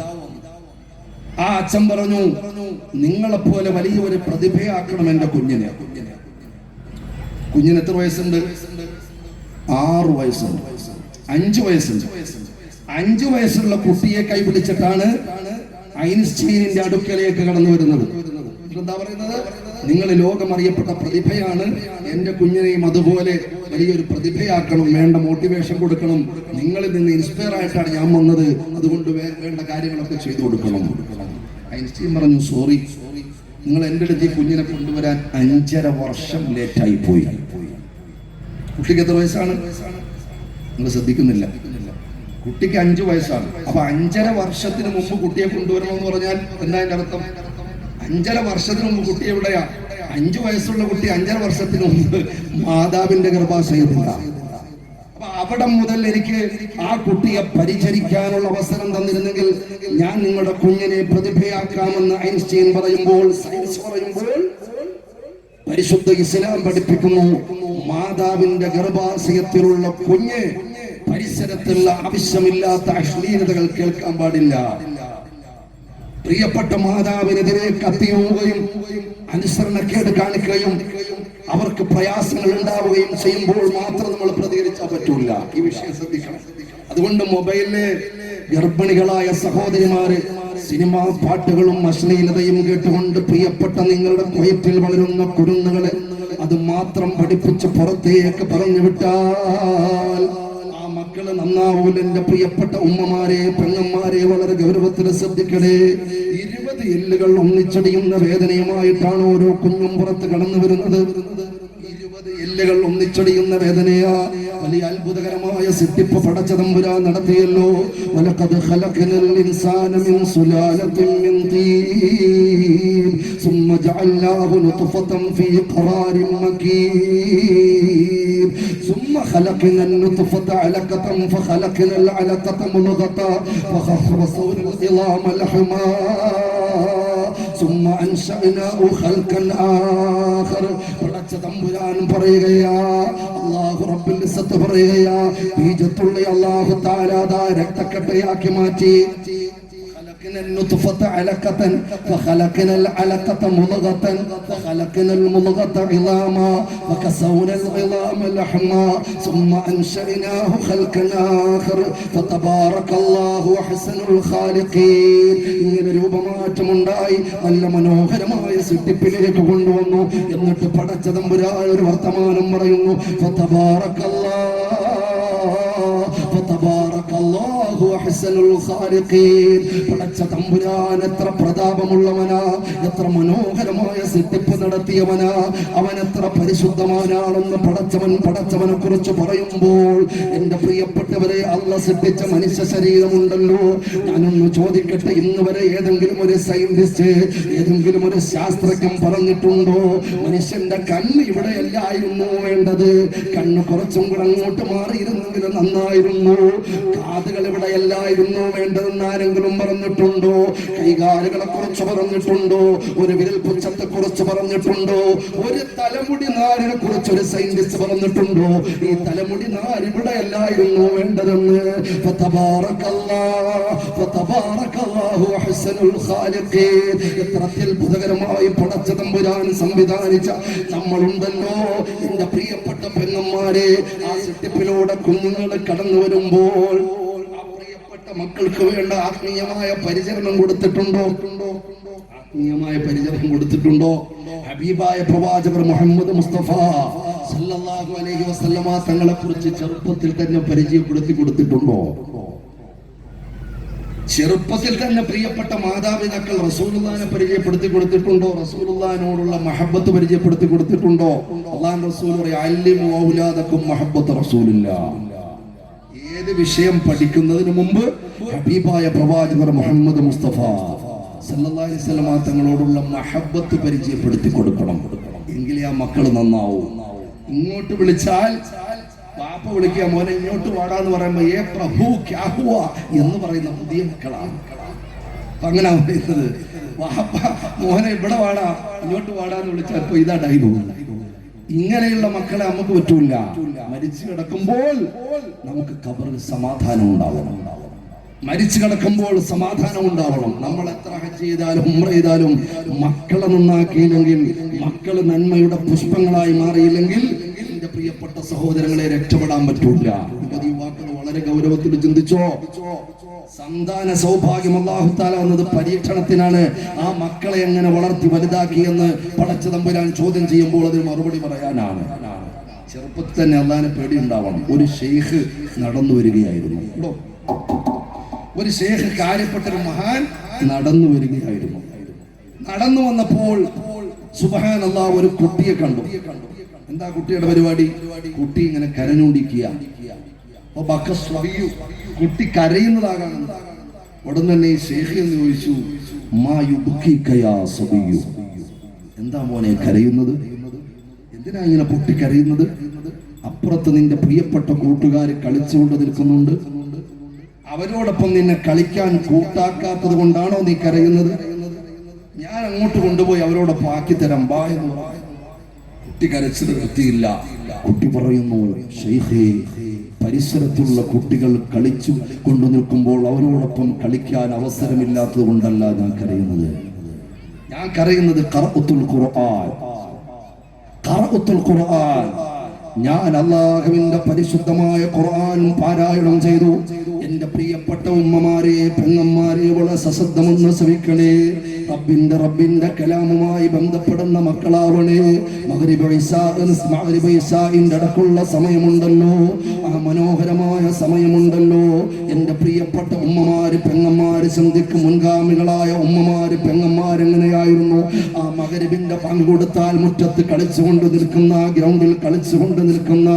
ആ അച്ഛൻ പറഞ്ഞു, നിങ്ങളെപ്പോലെ വലിയൊരു പ്രതിഭയാക്കണം എന്റെ കുഞ്ഞിനെ. കുഞ്ഞിന് എത്ര വയസ്സുണ്ട്? 6 വയസ്സുണ്ട്. 5 വയസ്സുണ്ട്. 5 വയസ്സുള്ള കുട്ടിയെ കൈ പിടിച്ചിട്ടാണ് ഐൻസ്റ്റീനിന്റെ അടുക്കലേക്ക് കടന്നു വരുന്നത്. എന്താ പറയുന്നത്? നിങ്ങൾ ലോകം അറിയപ്പെട്ട പ്രതിഭയാണ്, എന്റെ കുഞ്ഞിനെയും അതുപോലെ വലിയൊരു പ്രതിഭയാക്കണം, വേണ്ട മോട്ടിവേഷൻ കൊടുക്കണം. നിങ്ങളിൽ നിന്ന് ഇൻസ്പയർ ആയിട്ടാണ് ഞാൻ വന്നത്, അതുകൊണ്ട് വേണ്ട കാര്യങ്ങളൊക്കെ ചെയ്തു കൊടുക്കണം. ഐൻസ്റ്റീൻ പറഞ്ഞു, സോറി, നിങ്ങൾ എൻ്റെ അടുത്ത് ഈ കുഞ്ഞിനെ കൊണ്ടുവരാൻ 5.5 വർഷം ലേറ്റായി പോയി. കുട്ടിക്ക് എത്ര വയസ്സാണ്? നിങ്ങൾ ശ്രദ്ധിക്കുന്നില്ല. കുട്ടിക്ക് 5 വയസ്സാണ്. അപ്പൊ 5.5 വർഷത്തിന് മുമ്പ് കുട്ടിയെ കൊണ്ടുവരണമെന്ന് പറഞ്ഞാൽ എന്താ അതിന്റെ അർത്ഥം? 5.5 വർഷത്തിന് മുമ്പ് കുട്ടി എവിടെയാ? 5 വയസ്സുള്ള കുട്ടി 5.5 വർഷത്തിന് മുമ്പ് മാതാവിന്റെ ഗർഭാശയത്തിലാണ്. അപ്പൊ അവിടെ മുതൽ എനിക്ക് ആ കുട്ടിയെ പരിചരിക്കാനുള്ള അവസരം തന്നിരുന്നെങ്കിൽ ഞാൻ നിങ്ങളുടെ കുഞ്ഞിനെ പ്രതിഭയാക്കാമെന്ന് ഐൻസ്റ്റീൻ പറയുമ്പോൾ, സയൻസ് പറയുമ്പോൾ, പരിശുദ്ധ ഇസ്ലാം പഠിപ്പിക്കുന്നു, മാതാവിന്റെ ഗർഭാശയത്തിലുള്ള കുഞ്ഞ് പരിസരത്തുള്ള ആവശ്യമില്ലാത്ത അശ്ലീലതകൾ കേൾക്കാൻ പാടില്ല. പ്രിയപ്പെട്ട മാതാവിനെതിരെ കത്തിയോവുകയും അനുസരണക്കേട് കാണിക്കുകയും അവർക്ക് പ്രയാസങ്ങൾ ഉണ്ടാവുകയും ചെയ്യുമ്പോൾ മാത്രം നമ്മൾ പ്രതികരിച്ചാൽ പറ്റൂല. ഈ വിഷയം ശ്രദ്ധിക്കണം. അതുകൊണ്ട് മൊബൈലിലെ ഗർഭിണികളായ സഹോദരിമാര് സിനിമാ പാട്ടുകളും അശ്ലീലതയും കേട്ടുകൊണ്ട് പ്രിയപ്പെട്ട നിങ്ങളുടെ വയറ്റിൽ വളരുന്ന കുരുന്നുകളെ അത് മാത്രം പഠിപ്പിച്ച് പുറത്തേക്ക് പറഞ്ഞു വിട്ടാൽ ആ മക്കള് നന്നാവൂല. എന്റെ പ്രിയപ്പെട്ട ഉമ്മമാരെ, പെങ്ങന്മാരെ, വളരെ ഗൗരവത്തിൽ ശ്രദ്ധിക്കണേ. 20 എല്ലുകൾ ഒന്നിച്ചടിയുന്ന വേദനയുമായിട്ടാണ് ഓരോ കുഞ്ഞും പുറത്ത് കടന്നു വരുന്നത്. 20 എല്ലുകൾ ഒന്നിച്ചടിയുന്ന വേദനയാ. വലിയ അത്ഭുതകരമായ സിദ്ധിപ്പ് പടച്ച തമ്പുരാൻ നടത്തിയല്ലോ. വലഖദ് ഖലഖനൽ ഇൻസാന മിൻ സുലാലത്തിൻ മിൻ തീൻ സുമ്മ ജഅൽനാഹു നുത്ഫതൻ ഫീ ഖറാരിൻ മകീൻ സുമ്മ ഖലഖനൽ നുത്ഫത അലഖതൻ ഫഖലഖനൽ അലഖത മുദ്ഗത ഫഖറസൗനൽ ഇളാമ ലഹമാ സുമ്മ അൻശഅനാഹു ഖൽഖൻ ആഖർ. പടച്ച തമ്പുരാൻ പറയുകയാ, അല്ലാഹു റബ്ബുൽ ഇസ്സത്ത് പറയുകയാ, ബീജത്തുള്ള അല്ലാഹു തആല ദാ രക്തക്കട്ടയാക്കി മാറ്റി. خلقنا النطفة علقة فخلقنا العلقة مضغة فخلقنا المضغة عظاما فكسونا العظام لحما ثم أنشأناه خلقا آخر فتبارك الله أحسن الخالقين. ഇങ്ങനെ രൂപമാറ്റമുണ്ടായി നല്ല മനോഹരമായ സൃഷ്ടിപ്പിലേക്ക് കൊണ്ടുവന്നു. എന്നിട്ട് പടച്ച തമ്പുരാൻ ഒരു വർത്തമാനം പറയുന്നു, പടച്ച തമ്പുരാൻ എത്ര പ്രതാപമുള്ളവനാ, എത്ര മനോഹരമായ സൃഷ്ടിപ്പ് നടത്തിയവനാ, അവൻ എത്ര പരിശുദ്ധമാനാണെന്ന് പടച്ചവനെ കുറിച്ച് പറയുമ്പോൾ, എന്റെ പ്രിയപ്പെട്ടവരെ, അള്ള സൃഷ്ടിച്ച മനുഷ്യ ശരീരമുണ്ടല്ലോ. ഞാനൊന്ന് ചോദിക്കട്ടെ, ഇന്ന് വരെ ഏതെങ്കിലും ഒരു സയന്റിസ്റ്റ്, ഏതെങ്കിലും ഒരു ശാസ്ത്രജ്ഞൻ പറഞ്ഞിട്ടുണ്ടോ മനുഷ്യന്റെ കണ്ണ് ഇവിടെയല്ലായിരുന്നു വേണ്ടത്, കണ്ണ് കുറച്ചും കൂടെ അങ്ങോട്ട് മാറിയിരുന്നെങ്കിൽ നന്നായിരുന്നു, കാതുകൾ ഇവിടെയല്ലായിരുന്നു വേണ്ടതെന്ന് ആരെങ്കിലും പറഞ്ഞിട്ടുണ്ടോ? കൈകാലുകളെ കുറിച്ച് പറഞ്ഞിട്ടുണ്ടോ? ഒരു വിരൽ പുച്ഛത്തെ കുറിച്ച് പറഞ്ഞിട്ടുണ്ടോ? ഒരു തലമുടി നാരിനെ കുറിച്ച് ഒരു സയന്റിസ്റ്റ് പറഞ്ഞിട്ടുണ്ടോ? ഈ തലമുടി നാര് ഇവിടെയല്ലായിരുന്നു വേണ്ടതെന്ന്. എത്ര അത്ഭുതകരമായി പടച്ച തമ്പുരാൻ സംവിധാനിച്ച നമ്മളുണ്ടല്ലോ. എന്റെ പ്രിയപ്പെട്ട പെങ്ങന്മാരെ, ആ സൃഷ്ടിപ്പിലൂടെ കുഞ്ഞുങ്ങൾ കടന്നു വരുമ്പോൾ ആ പ്രിയപ്പെട്ട മക്കൾക്ക് വേണ്ട ആത്മീയമായ പരിചരണം കൊടുത്തിട്ടുണ്ടോ? ആത്മീയമായ പരിചരണം കൊടുത്തിട്ടുണ്ടോ? ഹബീബായ പ്രവാചകർ മുഹമ്മദ് മുസ്തഫ സല്ലല്ലാഹു അലൈഹി വസല്ലമ തങ്ങളെ കുറിച്ച് ചെറുപ്പത്തിൽ തന്നെ പരിചയപ്പെടുത്തി കൊടുത്തിട്ടുണ്ടോ? ചെറുപ്പത്തിൽ തന്നെ പ്രിയപ്പെട്ട മാതാപിതാക്കൾ റസൂലുള്ളാഹിനെ പരിചയപ്പെടുത്തി കൊടുത്തിട്ടുണ്ടോ? റസൂലുള്ളാഹിനോടുള്ള മഹബ്ബത്ത് പരിചയപ്പെടുത്തി കൊടുത്തിട്ടുണ്ടോ? അല്ലാഹു റസൂൽ പറയും, അല്ലിമു ഔലാദക്കും മഹബ്ബത്ത് റസൂലില്ലാഹ്. ഏത് വിഷയം പഠിക്കുന്നതിന് മുമ്പ് ഹബീബായ പ്രവാചകർ മുഹമ്മദ് മുസ്തഫ സല്ലല്ലാഹു അലൈഹി വസല്ലമ തങ്ങളോടുള്ള മഹബ്ബത്ത് പരിചയപ്പെടുത്തി കൊടുക്കണം. എങ്കിലേ ആ മക്കൾ നന്നാവും. ഇങ്ങോട്ട് വിളിച്ചാൽ പാപ്പ വിളിക്കുക, മോനെ ഇങ്ങോട്ട് വാടാന്ന് പറയുമ്പോ ഏ പ്രഭു ക്യാ ഹുവ എന്ന് പറയുന്ന പുതിയ മക്കളാണ്. അങ്ങനെ പറയുന്നത്, വാപ്പ മോനെ ഇവിടെ വാടാ, ഇങ്ങോട്ട് വാടാന്ന് വിളിച്ചാൽ ഇപ്പൊ ഇതാ ഡയലോഗ്. ഇങ്ങനെയുള്ള മക്കളെ നമുക്ക് പറ്റൂല. മരിച്ചു കിടക്കുമ്പോൾ നമുക്ക് ഖബറിൽ സമാധാനം ഉണ്ടാവണം. മരിച്ചു കിടക്കുമ്പോൾ സമാധാനം ഉണ്ടാവണം. നമ്മൾ എത്ര ഹജ്ജ് ചെയ്താലും ഉംറ ചെയ്താലും മക്കളെ നന്നാക്കിയില്ലെങ്കിൽ, മക്കള് നന്മയുടെ പുഷ്പങ്ങളായി മാറിയില്ലെങ്കിൽ എന്റെ പ്രിയപ്പെട്ട സഹോദരങ്ങളെ രക്ഷപ്പെടാൻ പറ്റൂല. ഈ വാക്കുകൾ വളരെ ഗൗരവത്തിൽ ചിന്തിച്ചോ. സന്താന സൗഭാഗ്യം അല്ലാഹു തആല എന്നത് പരീക്ഷണത്തിനാണ്. ആ മക്കളെ എങ്ങനെ വളർത്തി വലുതാക്കി എന്ന് പടച്ച തമ്പുരാൻ ചോദ്യം ചെയ്യുമ്പോൾ അതിന് മറുപടി പറയാനാണ്. ചെറുപ്പത്തിൽ തന്നെ അള്ളാഹിനെ പേടി ഉണ്ടാവണം. ഒരു ഷെയ്ഖ് നടന്നു വരികയായിരുന്നു. ഒരു ഷെയ്ഖ്, കാര്യപ്പെട്ടൊരു മഹാൻ നടന്നു വരികയായിരുന്നു. നടന്നു വന്നപ്പോൾ സുബ്ഹാനല്ലാഹ് ഒരു കുട്ടിയെ കണ്ടു. എന്താ കുട്ടിയുടെ പരിപാടി? കുട്ടി ഇങ്ങനെ കരഞ്ഞുകൊണ്ടിരിക്കുക. കുട്ടി കരയുന്നതാകാണ്. ഉടൻ തന്നെ ഈ ഷെയ്ഖ് എന്ന് ചോദിച്ചു, മാ യുബ്കിക യാ സബിയ്യു, എന്താ മോനെ കരയുന്നത്? എന്തിനാ ഇങ്ങനെ പൊട്ടി കരയുന്നത്? അപ്പുറത്ത് നിന്റെ പ്രിയപ്പെട്ട കൂട്ടുകാർ കളിച്ചുകൊണ്ട് നിൽക്കുന്നുണ്ട്. അവരോടൊപ്പം നിന്നെ കളിക്കാൻ കൂട്ടാക്കാത്തത് കൊണ്ടാണോ നീ കരയുന്നത്? ഞാൻ അങ്ങോട്ട് കൊണ്ടുപോയി അവരോടൊപ്പം ആക്കിത്തരാം, ബാ എന്ന് പറഞ്ഞു. കുട്ടി കരച്ചത് വൃത്തിയില്ല. കുട്ടി പറയുന്നു, ഷെയ്ഖേ, പരിസരത്തുള്ള കുട്ടികൾ കളിച്ചു കൊണ്ടു നിൽക്കുമ്പോൾ അവരോടൊപ്പം കളിക്കാൻ അവസരമില്ലാത്തത് കൊണ്ടല്ല ഞാൻ കരയുന്നത്. ഞാൻ കരയുന്നത് ഖറഅത്തുൽ ഖുർആൻ. ഞാൻ അല്ലാഹുവിന്റെ പരിശുദ്ധമായ ഖുർആൻ പാരായണം ചെയ്തു. എന്റെ പ്രിയപ്പെട്ട ഉമ്മമാരെ, പെങ്ങന്മാരെ, വളരെ സശ്രദ്ധമൊന്ന് ശ്രവിക്കണേ. റബ്ബിന്റെ കലാമുമായി ബന്ധപ്പെടുന്ന മക്കളാവണേ. മഗ്രിബ് ഇശാഇന്റെ അടക്കുള്ള സമയമുണ്ടല്ലോ, ആ മനോഹരമായ സമയമുണ്ടല്ലോ. എന്റെ പ്രിയപ്പെട്ട ഉമ്മമാര്, പെങ്ങന്മാര്, ചിന്തിക്ക് മുൻഗാമികളായ ഉമ്മമാര്, പെങ്ങന്മാര് എങ്ങനെയായിരുന്നു? ആ മഗ്രിബിന്റെ പങ്ക് കൊടുത്താൽ മുറ്റത്ത് കളിച്ചുകൊണ്ട് നിൽക്കുന്ന, ഗ്രൗണ്ടിൽ കളിച്ചുകൊണ്ട് നിൽക്കുന്ന,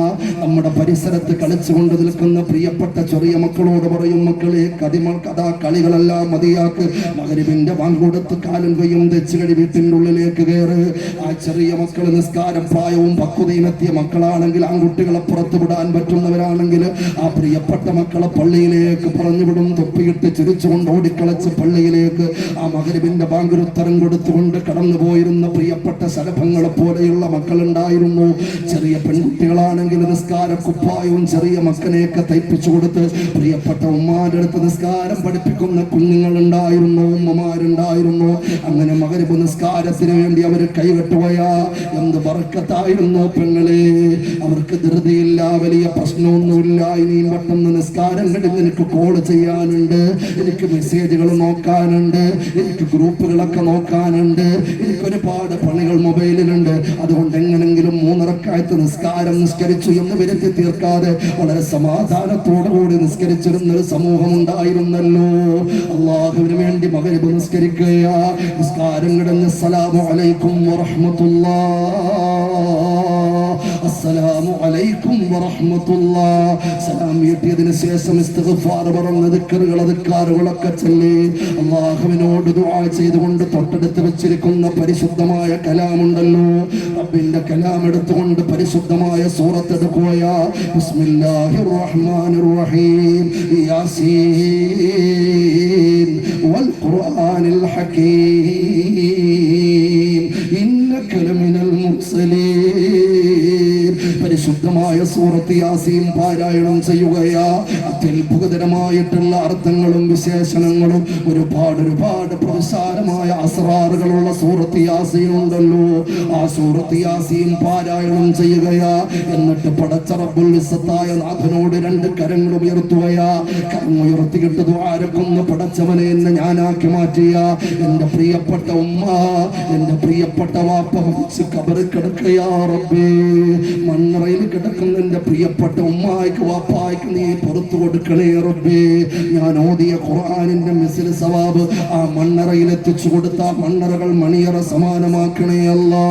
നമ്മുടെ പരിസരത്ത് കളിച്ചുകൊണ്ട് നിൽക്കുന്ന പ്രിയപ്പെട്ട ചെറിയ മക്കളോട് പറയും, മക്കളെ, കഥാ കളികളെല്ലാം മതിയാക്ക്. മഗ്രിബിന്റെ പങ്ക് കൊടുത്ത് കാലും കയ്യും തെച്ച് കഴി വീട്ടിൻ്റെ ഉള്ളിലേക്ക് കയറ്. ആ ചെറിയ മക്കൾ നിസ്കാരം പ്രായവും പക്വതയും എത്തിയ മക്കളാണെങ്കിൽ, ആൺകുട്ടികളെ പുറത്തു വിടാൻ പറ്റുന്നവരാണെങ്കിൽ ആ പ്രിയപ്പെട്ട മക്കളെ പള്ളിയിലേക്ക് പറഞ്ഞുവിടും. തൊപ്പിയിട്ട് ചിരിച്ചുകൊണ്ട് ഓടിക്കളച്ച് പള്ളിയിലേക്ക് ആ മഗ്രിബിന്റെ ബാങ്കുരുത്തരം കൊടുത്തുകൊണ്ട് കടന്നു പോയിരുന്ന പ്രിയപ്പെട്ട ശലഭങ്ങളെ പോലെയുള്ള മക്കളുണ്ടായിരുന്നു. ചെറിയ പെൺകുട്ടികളാണെങ്കിൽ നിസ്കാര കുപ്പായവും ചെറിയ മക്കനെയൊക്കെ തയ്പ്പിച്ചു കൊടുത്ത് പ്രിയപ്പെട്ട ഉമ്മാന്റെ അടുത്ത് നിസ്കാരം പഠിപ്പിക്കുന്ന കുഞ്ഞുങ്ങളുണ്ടായിരുന്നു, ഉമ്മമാരുണ്ടായിരുന്നു. അങ്ങനെ മഗ്രിബ് നിസ്കാരത്തിന് വേണ്ടി അവർ കൈകെട്ടുകയാ. എന്ത് ബർക്കത്തായിരുന്നു പെങ്ങളെ. അവർക്ക് ധൃതിയില്ല, വലിയ പ്രശ്നമൊന്നുമില്ല. ഇനിയും പെട്ടെന്ന് നിസ്കാരം കഴിഞ്ഞ് എനിക്ക് കോൾ ചെയ്യാനുണ്ട്, എനിക്ക് മെസ്സേജുകൾ നോക്കാനുണ്ട്, എനിക്ക് ഗ്രൂപ്പുകളൊക്കെ നോക്കാനുണ്ട്, എനിക്ക് ഒരുപാട് പണികൾ മൊബൈലിലുണ്ട്. അതുകൊണ്ട് എങ്ങനെങ്കിലും 3 റക്അത്ത് നിസ്കാരം നിസ്കരിച്ചു എന്ന് വരുത്തി തീർക്കാതെ വളരെ സമാധാനത്തോടുകൂടി നിസ്കരിച്ചിരുന്നൊരു സമൂഹം ഉണ്ടായിരുന്നല്ലോ. അള്ളാഹുവിന് വേണ്ടി മഗ്രിബ് നിസ്കരിക്കുക. നിസ്കാരം കിടന്ന് അസ്സലാമു അലൈക്കും വറഹ്മത്തുള്ളാഹ്, അസ്സലാമു അലൈക്കും വറഹ്മത്തുള്ളാഹ്. സലാം വീട്ടിയതിന് ശേഷം ഇസ്തിഗ്ഫാർ പറഞ്ഞ ദിക്റുകളൊക്കെ ചൊല്ലി അല്ലാഹുവിനോട് ദുആ ചെയ്തുകൊണ്ട് തൊട്ടടുത്ത് വെച്ചിരിക്കുന്ന പരിശുദ്ധമായ കലാമുണ്ടല്ലോ, റബ്ബിന്റെ കലാം എടുത്തുകൊണ്ട് പരിശുദ്ധമായ സൂറത്ത് എടുക്കുകയാ. ബിസ്മില്ലാഹിർ റഹ്മാനിർ റഹീം, യാസീൻ വൽ ഖുർആനിൽ ഹകീം ഇന്നക ലമിനൽ മുർസലീൻ. പരിശുദ്ധമായ സൂറത്ത് യാസീൻ പാരായണം ചെയ്യുകയാ. അത്യത്ഭുതകരമായിട്ടുള്ള അർത്ഥങ്ങളും വിശേഷണങ്ങളും ഒരുപാട് പ്രസാരമായ അസ്റാറുകളുള്ള സൂറത്ത് യാസീൻ ഉണ്ടല്ലോ. ആ സൂറത്ത് യാസീൻ പാരായണം ചെയ്യുകയാ. എന്നിട്ട് പടച്ച റബ്ബുൽ ഇസ്സത്തായ നാഥനോട് 2 കരങ്ങൾ ഉയർത്തുകയാ. കരം ഉയർത്തിയിട്ട് ദ്വാരക്കുന്ന പടച്ചവനെ എന്നെ ഞാനാക്കി മാറ്റിയ എന്റെ പ്രിയപ്പെട്ട ഉമ്മ, എന്റെ പ്രിയപ്പെട്ട വാപ്പ മരിച്ച് ഖബറിൽ കിടക്കയാ റബ്ബേ. മണ്ണറയിൽ കിടക്കുന്ന എന്റെ പ്രിയപ്പെട്ട ഉമ്മായിക്ക് വാപ്പായിക്ക് നീ പുറത്തു കൊടുക്കണേ റബ്ബേ. ഞാൻ ഓതിയ ഖുർആനിന്റെ മിസ്ൽ സവാബ് ആ മണ്ണറയിൽ എത്തിച്ചു കൊടുത്ത മണ്ണറകൾ മണിയറ സമാനമാക്കണേ അല്ലാ.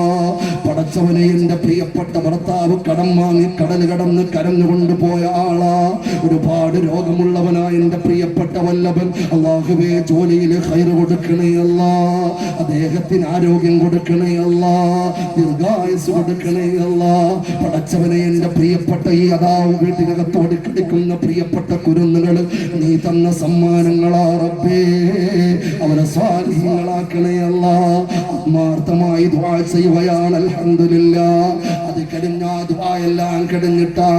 പടച്ചവനെ, എന്റെ പ്രിയപ്പെട്ട ഭർത്താവ് കടം വാങ്ങി കടൽ കടന്ന് കരഞ്ഞുകൊണ്ട് പോയ ആളാ. ഒരുപാട് രോഗമുള്ളവനായ എന്റെ പ്രിയപ്പെട്ട വല്ലഭൻ, അല്ലാഹുവേ ജോലിയിൽ ഖൈറ് കൊടുക്കണേ അല്ലാ. അദ്ദേഹത്തിന് ആരോഗ്യം കൊടുക്കണേ അല്ലാ, ദീർഘായുസ് കൊടുക്കണേ അല്ലാ. പടച്ചവനെ, എന്റെ പ്രിയപ്പെട്ട ഈ അതാവ് വീട്ടിനകത്തോട് കിടക്കുന്ന പ്രിയപ്പെട്ട കുരുന്നുകൾ നീ തന്ന സമ്മാനങ്ങളാ റബ്ബേ. അവരെ സ്വാലിഹീങ്ങളാക്കണേ അല്ലാ. ആത്മാർത്ഥമായി ദുആ ചെയ്യുകയാണ്. അൽഹംദുലില്ലാഹ്. അത് കഴിഞ്ഞ ദുആ എല്ലാം കഴിഞ്ഞിട്ട് ആ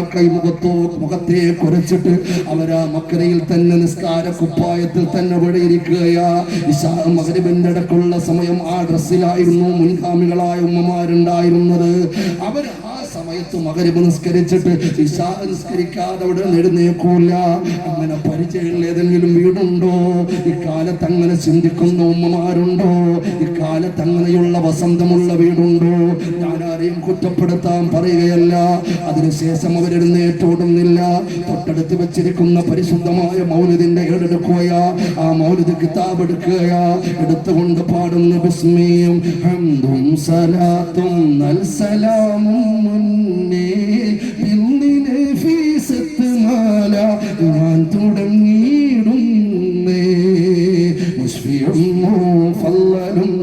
മുഖത്തെ കുരച്ചിട്ട് അവരാ മക്കരയിൽ തന്നെ നിസ്കാര കുപ്പായത്തിൽ തന്നെ ഇവിടെ ഇരിക്കുകയാ. ഇശാ മഗ്രിബിന്റെ ഇടക്കുള്ള സമയം ആ ഡ്രസ്സിലായിരുന്നു മുൻഗാമികളായ ഉമ്മമാരുണ്ടായിരുന്നത്. അവർ ആ സമയത്ത് മഗ്രിബ് നിസ്കരിച്ചിട്ട് ഇശാ നിസ്കരിക്കാതെ അവിടെ എഴുന്നേക്കൂല. അങ്ങനെ പരിചയമുള്ള ഏതെങ്കിലും വീടുണ്ടോ? ഇക്കാലത്ത് അങ്ങനെ ചിന്തിക്കുന്ന ഉമ്മമാരുണ്ടോ? ഇക്കാലത്ത് അങ്ങനെയുള്ള വസന്തമുള്ള വീടുണ്ടോ? ഞാൻ ആരെയും കുറ്റപ്പെടുത്താൻ പറയുകയല്ല. അതിനുശേഷം അവരെഴുന്നേറ്റോടുന്നില്ല. തൊട്ടടുത്ത് വെച്ചിരിക്കുന്ന പരിശുദ്ധമായ മൗലിദിന്റെ ഏടെടുക്കുകയാ. ആ മൗലിദ് കിതാബ് എടുക്കുകയാ. എടുത്തുകൊണ്ട് പാടുന്ന ബിസ്മിയും ഹംദും സലാത്തും നൽസലാമും മുന്നേ പിന്നിലെ ഫീസത്ത് മാല ഞാൻ തുടങ്ങിയിടുന്നേ. മുസ്ഫിയും മുഫല്ലലും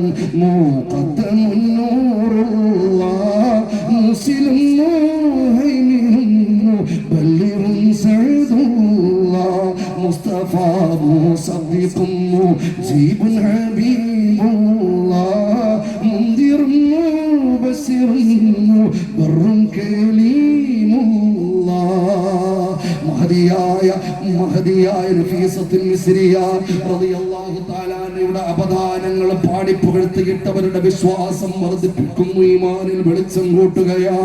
മുഖദ്ദമുൻ നൂറുല്ലാഹ് മുസ്ലിം മുഹൈമിനും മുബല്ലിഗുൻ സഅദുല്ലാഹ് മുസ്തഫ മുസദ്ദിഖും മുജീബുൻ ഹബീബുല്ലാഹ് മുൻദിറും മുബസ്സിറും ബർറുൻ കലീമുല്ലാഹ്. മഹദിയായ നഫീസത്തുൽ മിസ്രിയ റളിയല്ലാഹു തആല അൻഹയുടെ അപദാനങ്ങൾ പാടി പുകഴ്ത്തിയിട്ടവരുടെ വിശ്വാസം വർദ്ധിപ്പിക്കുന്നു, ഈമാനിൽ വെളിച്ചം കൂട്ടുകയാ.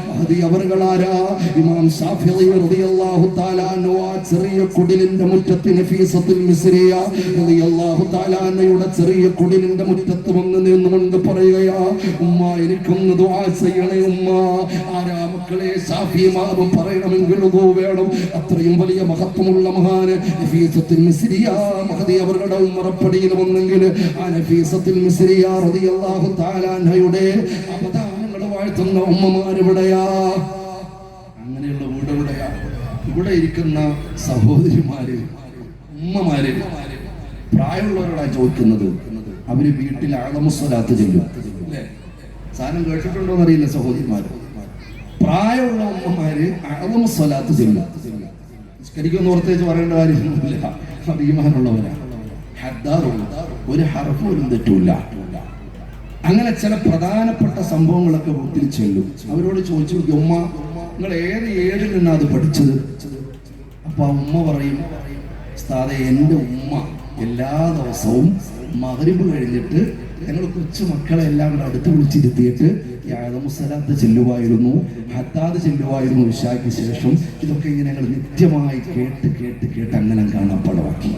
മഹദി അവറുകളാരാ? ഇമാം ശാഫിഈ റളിയല്ലാഹു തആല അൻഹു ആ ചെറിയ കുടിലിന്റെ മുറ്റത്ത് നഫീസത്തുൽ മിസ്രിയ റളിയല്ലാഹു തആല അൻഹയുടെ ചെറിയ കുടിലിന്റെ മുറ്റത്ത് വന്ന് നിന്നുകൊണ്ട് പറയുകയാ, ഉമ്മ എനിക്കൊന്ന് ദുആ ചെയ്യണേ ഉമ്മ. ആരാ മക്കളെ? ശാഫിഈ ഇമാമും പറയണമെങ്കിൽ ദുആ വേണം. അത്രയും വലിയ മഹത്വമുള്ള മഹാന് നഫീസത്തുൽ മിസ്രിയ മഹദി അവരുടെ ഉമ്മറപ്പടിയിൽ വന്നെങ്കിൽ ആ നഫീസത്തുൽ മിസ്രിയ റളിയല്ലാഹു തആല അൻഹയുടെ അപദാനങ്ങൾ വാഴ്ത്തുന്ന ഉമ്മമാരെവിടെയാ? അങ്ങനെയുള്ള വീടെവിടെയാ? ഇവിടെ ഇരിക്കുന്ന സഹോദരിമാര്, ഉമ്മമാര്, പ്രായമുള്ളവരോടാണ് ചോദിക്കുന്നത്. അവര് വീട്ടിൽ അഅ്ലമുസ്സലാത്ത് ചൊല്ലും അല്ലേ? സാധനം കേട്ടിട്ടുണ്ടോ എന്നറിയില്ല സഹോദരിമാര്. പ്രായമുള്ള ഉമ്മമാര് അഅ്ലമുസ്സലാത്ത് ചൊല്ലും. നിസ്കരിക്കുന്ന ഓർത്തേച്ച് പറയേണ്ട കാര്യമൊന്നുമില്ല. ഈമാനുള്ളവരാണ്, ഹദ്ദാറുള്ള, ഒരു ഹർഫ് പോലും തെറ്റൂല. അങ്ങനെ ചില പ്രധാനപ്പെട്ട സംഭവങ്ങളൊക്കെ വീട്ടിൽ ചെല്ലും. അവരോട് ചോദിച്ചു, ഉമ്മ നിങ്ങൾ ഏഴിൽ നിന്നാ അത് പഠിച്ചത്? അപ്പൊ ഉമ്മ പറയും, ഉസ്താദേ എൻ്റെ ഉമ്മ എല്ലാ ദിവസവും മഗ്രിബ് കഴിഞ്ഞിട്ട് ഞങ്ങൾ കൊച്ചു മക്കളെ എല്ലാം കൂടെ അടുത്ത് വിളിച്ചിരുത്തിയിട്ട് അഅ്ലമുസ്സലാത്ത് ചെല്ലുമായിരുന്നു, ഹദ്ദാദ് ചെല്ലുമായിരുന്നു ഇശായ്ക്ക് ശേഷം. ഇതൊക്കെ ഇങ്ങനെ ഞങ്ങൾ നിത്യമായി കേട്ട് കേട്ട് കേട്ട് അങ്ങനെ കാണാപ്പാടമാക്കി.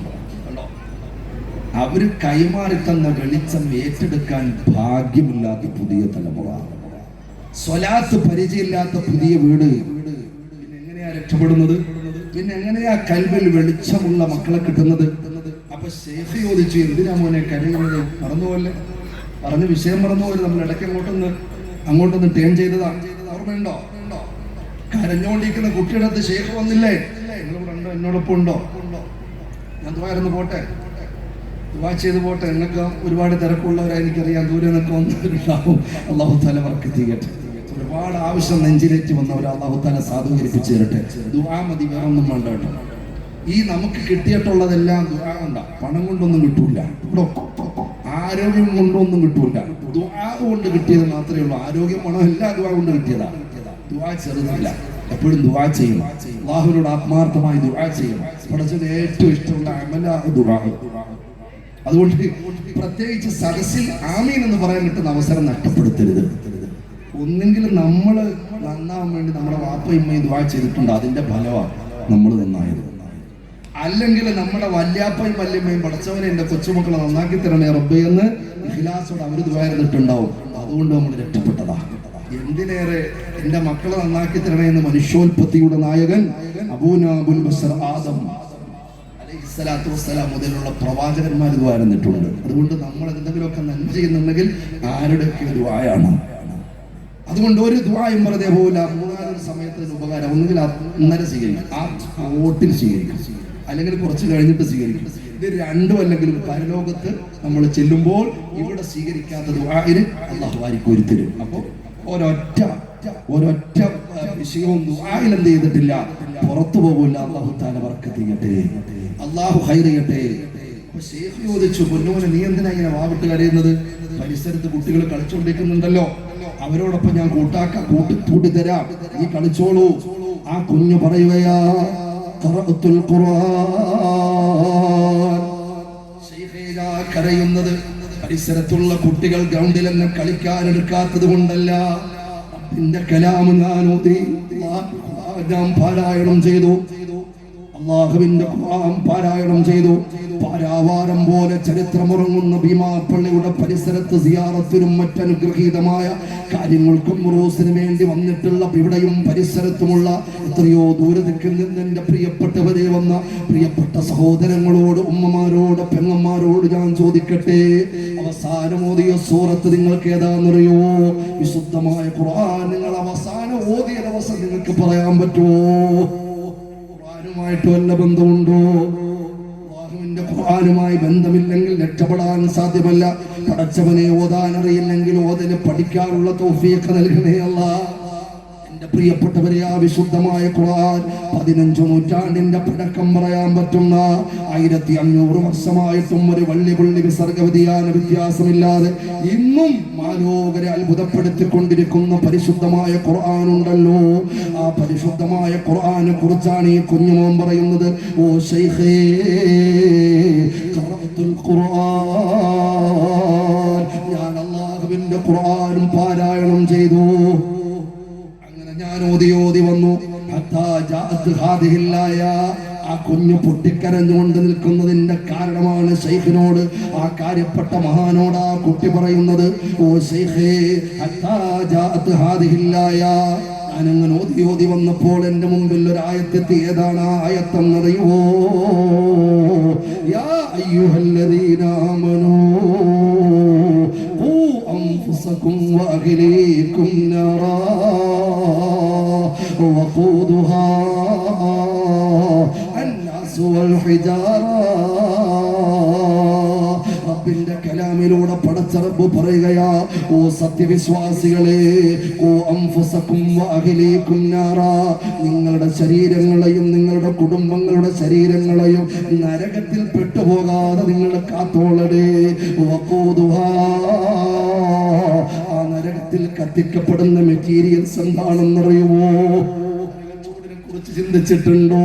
അവര് കൈമാറി തന്ന വെളിച്ചം ഏറ്റെടുക്കാൻ ഭാഗ്യമില്ലാത്ത പുതിയ തലമുറ, സ്വലാത്ത് പരിചയമില്ലാത്ത പുതിയ വീട്. പിന്നെ എങ്ങനെയാ രക്ഷപ്പെടുന്നത്? പിന്നെ എങ്ങനെയാ കൽബിൽ വെളിച്ചമുള്ള മക്കളെ കിട്ടുന്നത്? അപ്പൊ ശൈഖ് ചോദിച്ചു, എന്തിനാ മോനെ കരയുന്നത്? മറന്നുപോലെ പറഞ്ഞ വിഷയം മറന്നുപോലെ നമ്മൾ ഇടയ്ക്ക് അങ്ങോട്ടൊന്ന് ടേൺ ചെയ്തതാ. ഓർമ്മയുണ്ടോ? കരഞ്ഞോണ്ടിരിക്കുന്ന കുട്ടിയുടെ അടുത്ത് ശൈഖ് വന്നില്ലേ? നിങ്ങളിവിടെ ഉണ്ടോ? എന്നോടൊപ്പം ഉണ്ടോ? ഞാൻ ദുആയിരുന്നു പോട്ടെ, ദുആ ചെയ്ത് പോട്ടെ. നിങ്ങൾക്ക് ഒരുപാട് തിരക്കുള്ളവരായി എനിക്കറിയാം, ദൂരെ നിന്നൊക്കെ വന്നവരുണ്ടാവും. അല്ലാഹു തആല ബർക്കത്ത് ചെയ്യട്ടെ. ഒരുപാട് ആവശ്യം നെഞ്ചിലേറ്റ് വന്നവർ അല്ലാഹു തആല സാധൂകരിപ്പിച്ചു തരട്ടെ. ദുആ മതി, വേറെ ഒന്നും വേണ്ട കേട്ടോ. ഈ നമുക്ക് കിട്ടിയിട്ടുള്ളതെല്ലാം ദുആ കൊണ്ടാ, പണം കൊണ്ടൊന്നും കിട്ടൂല. ആരോഗ്യം കൊണ്ടൊന്നും കിട്ടൂല. ദുആ കൊണ്ട് കിട്ടിയത് മാത്രമേ ഉള്ളൂ. ആരോഗ്യം, പണം എല്ലാം ദുആ കൊണ്ട് കിട്ടിയതാ. ദുആ ചെറുതല്ല, എപ്പോഴും ദുആ ചെയ്യണം. അല്ലാഹുവിനോട് ആത്മാർത്ഥമായി ദുആ ചെയ്യണം. പഠിച്ചത് ഏറ്റവും ഇഷ്ടമുള്ള അമലാ ദുആ. അതുകൊണ്ട് പ്രത്യേകിച്ച് സദസ്സിൽ ആമീൻ എന്ന് പറയാൻ കിട്ടുന്ന അവസരം നഷ്ടപ്പെടുത്തരുത്. ഒന്നെങ്കിലും നമ്മൾ നന്നാവാൻ വേണ്ടി നമ്മുടെ വാപ്പയും ഉമ്മയും ദുആ ചെയ്തിട്ടുണ്ട്, അതിന്റെ ഫലമാണ് നമ്മൾ നന്നായത്. അല്ലെങ്കിൽ നമ്മുടെ വല്യാപ്പയും വല്യമ്മയും പഠിച്ചവനെ എൻ്റെ കൊച്ചുമക്കളെ നന്നാക്കി തരണേ റബ്ബേ എന്ന് ഇഖ്ലാസോടെ അവർ ദുആ ചെയ്തിട്ടുണ്ടാവും. അതുകൊണ്ട് നമ്മൾ രക്ഷപ്പെട്ടതാ. എന്തിനേറെ എൻ്റെ മക്കളെ നന്നാക്കി തരണേ എന്ന് മനുഷ്യോൽപത്തിയുടെ നായകൻ അബൂനാ അബുൽ ബശർ ആദം അലൈഹിസ്സലാത്തു വസ്സലാം മുതലുള്ള പ്രവാചകന്മാർ ദുആ ചെയ്തിട്ടുണ്ട്. അതുകൊണ്ട് നമ്മൾ എന്തെങ്കിലുമൊക്കെ നന്മ ചെയ്യുന്നുണ്ടെങ്കിൽ ആരുടെയൊക്കെ ദുആയാണ്. അതുകൊണ്ട് ഒരു ദുആയും വെറുതെ പോകില്ല. മൂന്നാലൊരു സമയത്തിന് ഉപകാരം. ഒന്നുകിൽ അന്നേരം സ്വീകരിക്കും, ആ വോട്ടിൽ സ്വീകരിക്കും, അല്ലെങ്കിൽ കുറച്ച് കഴിഞ്ഞിട്ട് സ്വീകരിക്കും. ഇത് രണ്ടും അല്ലെങ്കിൽ പരലോകത്ത് നമ്മൾ ചെല്ലുമ്പോൾ ഇവിടെ സ്വീകരിക്കാത്ത ദുആഇന് അല്ലാഹു ആരിക്കും തരും. അപ്പോൾ ഒരൊറ്റ വിഷയവും ദുആഇൽ എന്ത് ചെയ്തിട്ടില്ല, പുറത്തു പോകില്ല. അല്ലാഹു തആല ബർക്കത്ത് ചെയ്യട്ടെ, അല്ലാഹു ഖൈർ ചെയ്യട്ടെ. അപ്പോൾ ശൈഖ് ചോദിച്ചു, പൊന്നോനെ നീ എന്തിനാ ഇങ്ങനെ വാവിട്ട് കരയുന്നത്? പരിസരത്ത് കുട്ടികൾ കളിച്ചുകൊണ്ടിരിക്കുന്നുണ്ടല്ലോ, അവരോടൊപ്പം ഞാൻ കൂട്ടിത്തരാം, നീ കളിച്ചോളൂ. ആ കുഞ്ഞു പറയുകയാ, ഖറഅത്തുൽ ഖുർആൻ. ശൈഖേനാ കരയുന്നത് പരിസരത്തുള്ള കുട്ടികൾ ഗ്രൗണ്ടിൽ എന്നെ കളിക്കാൻ എടുക്കാത്തത് കൊണ്ടല്ല. റബ്ബിന്റെ കലാം ഞാൻ ഓതി, ഞാൻ പാരായണം ചെയ്തു. അള്ളാഹുവിന്റെ ഖുർആൻ പാരായണം ചെയ്തു. പാരാവാരം പോലെ ചരിത്രമുറങ്ങുന്ന ഭീമാപ്പള്ളിയുടെ പരിസരത്ത് സിയാറത്തിനും മറ്റനുഗ്രഹീതമായ കാര്യങ്ങൾക്കും റൂസിന് വേണ്ടി വന്നിട്ടുള്ള ഇവിടെയും പരിസരത്തുമുള്ള എത്രയോ ദൂരത്തിൽ നിന്ന് എൻ്റെ പ്രിയപ്പെട്ടവരെ വന്ന പ്രിയപ്പെട്ട സഹോദരങ്ങളോട്, ഉമ്മമാരോട്, പെങ്ങന്മാരോട് ഞാൻ ചോദിക്കട്ടെ, അവസാനം ഓതിയ സൂറത്ത് നിങ്ങൾക്ക് ഏതാണെന്നറിയോ? വിശുദ്ധമായ ഖുർആൻ നിങ്ങൾ അവസാനം ഓതിയ ദിവസം നിങ്ങൾക്ക് പറയാൻ പറ്റുമോ? ഖുർആനുമായിട്ട് വല്ല ബന്ധമുണ്ടോ? അല്ലാഹുവിന്റെ ഖുർആനുമായി ബന്ധമില്ലെങ്കിൽ രക്ഷപ്പെടാൻ സാധ്യമല്ല. പടച്ചവനെ ഓതാൻ അറിയില്ലെങ്കിൽ ഓതല് പഠിക്കാനുള്ള തൗഫീഖ് നൽകണേ അല്ലാഹ്. എന്റെ പ്രിയപ്പെട്ടവരെ, ആ വിശുദ്ധമായ ഖുർആൻ 15 നൂറ്റാണ്ടിന്റെ പഴക്കം പറയാൻ പറ്റുന്ന 1500 വർഷമായിട്ടും ഒരു വള്ളി വിസർഗ വ്യതിയാന വ്യത്യാസമില്ലാതെ ഇന്നും മാലോകരെ അത്ഭുതപ്പെടുത്തിക്കൊണ്ടിരിക്കുന്ന പരിശുദ്ധമായ ഖുർആൻ ഉണ്ടല്ലോ. ആ പരിശുദ്ധമായ ഖുർആനെ കുറിച്ചാണ് ഈ കുഞ്ഞുമോൻ പറയുന്നത്. ഓ ശൈഖേ, ഖറഅത്തുൽ ഖുർആൻ, ഞാൻ അല്ലാഹുവിന്റെ ഖുർആനും പാരായണം ചെയ്തു. ഞാൻ ഓതി വന്നു. ആ കുഞ്ഞു പൊട്ടിക്കരഞ്ഞുകൊണ്ട് നിൽക്കുന്നതിന്റെ കാരണമാണ് ശൈഖിനോട്, ആ കാര്യപ്പെട്ട മഹാനോട് ആ കുട്ടി പറയുന്നത്. ഓ ശൈഖേ, ഞാനങ്ങനെ ഓതി വന്നപ്പോൾ എന്റെ മുമ്പിൽ ഒരു ആയത്തെത്തി. ഏതാണ് ആ ആയത്തെന്നറിയുമോ? യാ അയ്യുഹല്ലദീന ആമനൂ ഖൂ അൻഫുസകും വഅഹ്ലീകും നാറാ വഖൂദുഹാ അന്നാസു വൽ ഹിജാറ. റബ്ബിന്റെ കലാമിലൂടെ പടച്ച റബ്ബ് പറയുകയാ, ഓ സത്യവിശ്വാസികളെ, ഓ അൻഫുസകും വഅഹ്ലീകും നാറാ, നിങ്ങളുടെ ശരീരങ്ങളെയും നിങ്ങളുടെ കുടുംബങ്ങളുടെ ശരീരങ്ങളെയും നരകത്തിൽ പെട്ടുപോകാതെ നിങ്ങൾ കാത്തോളടേ. വഖൂദുഹാ, ആ നരകത്തിൽ കത്തിക്കപ്പെടുന്ന മെറ്റീരിയൽസ് എന്താണെന്നറിയുമോ? കുറിച്ച് ചിന്തിച്ചിട്ടുണ്ടോ?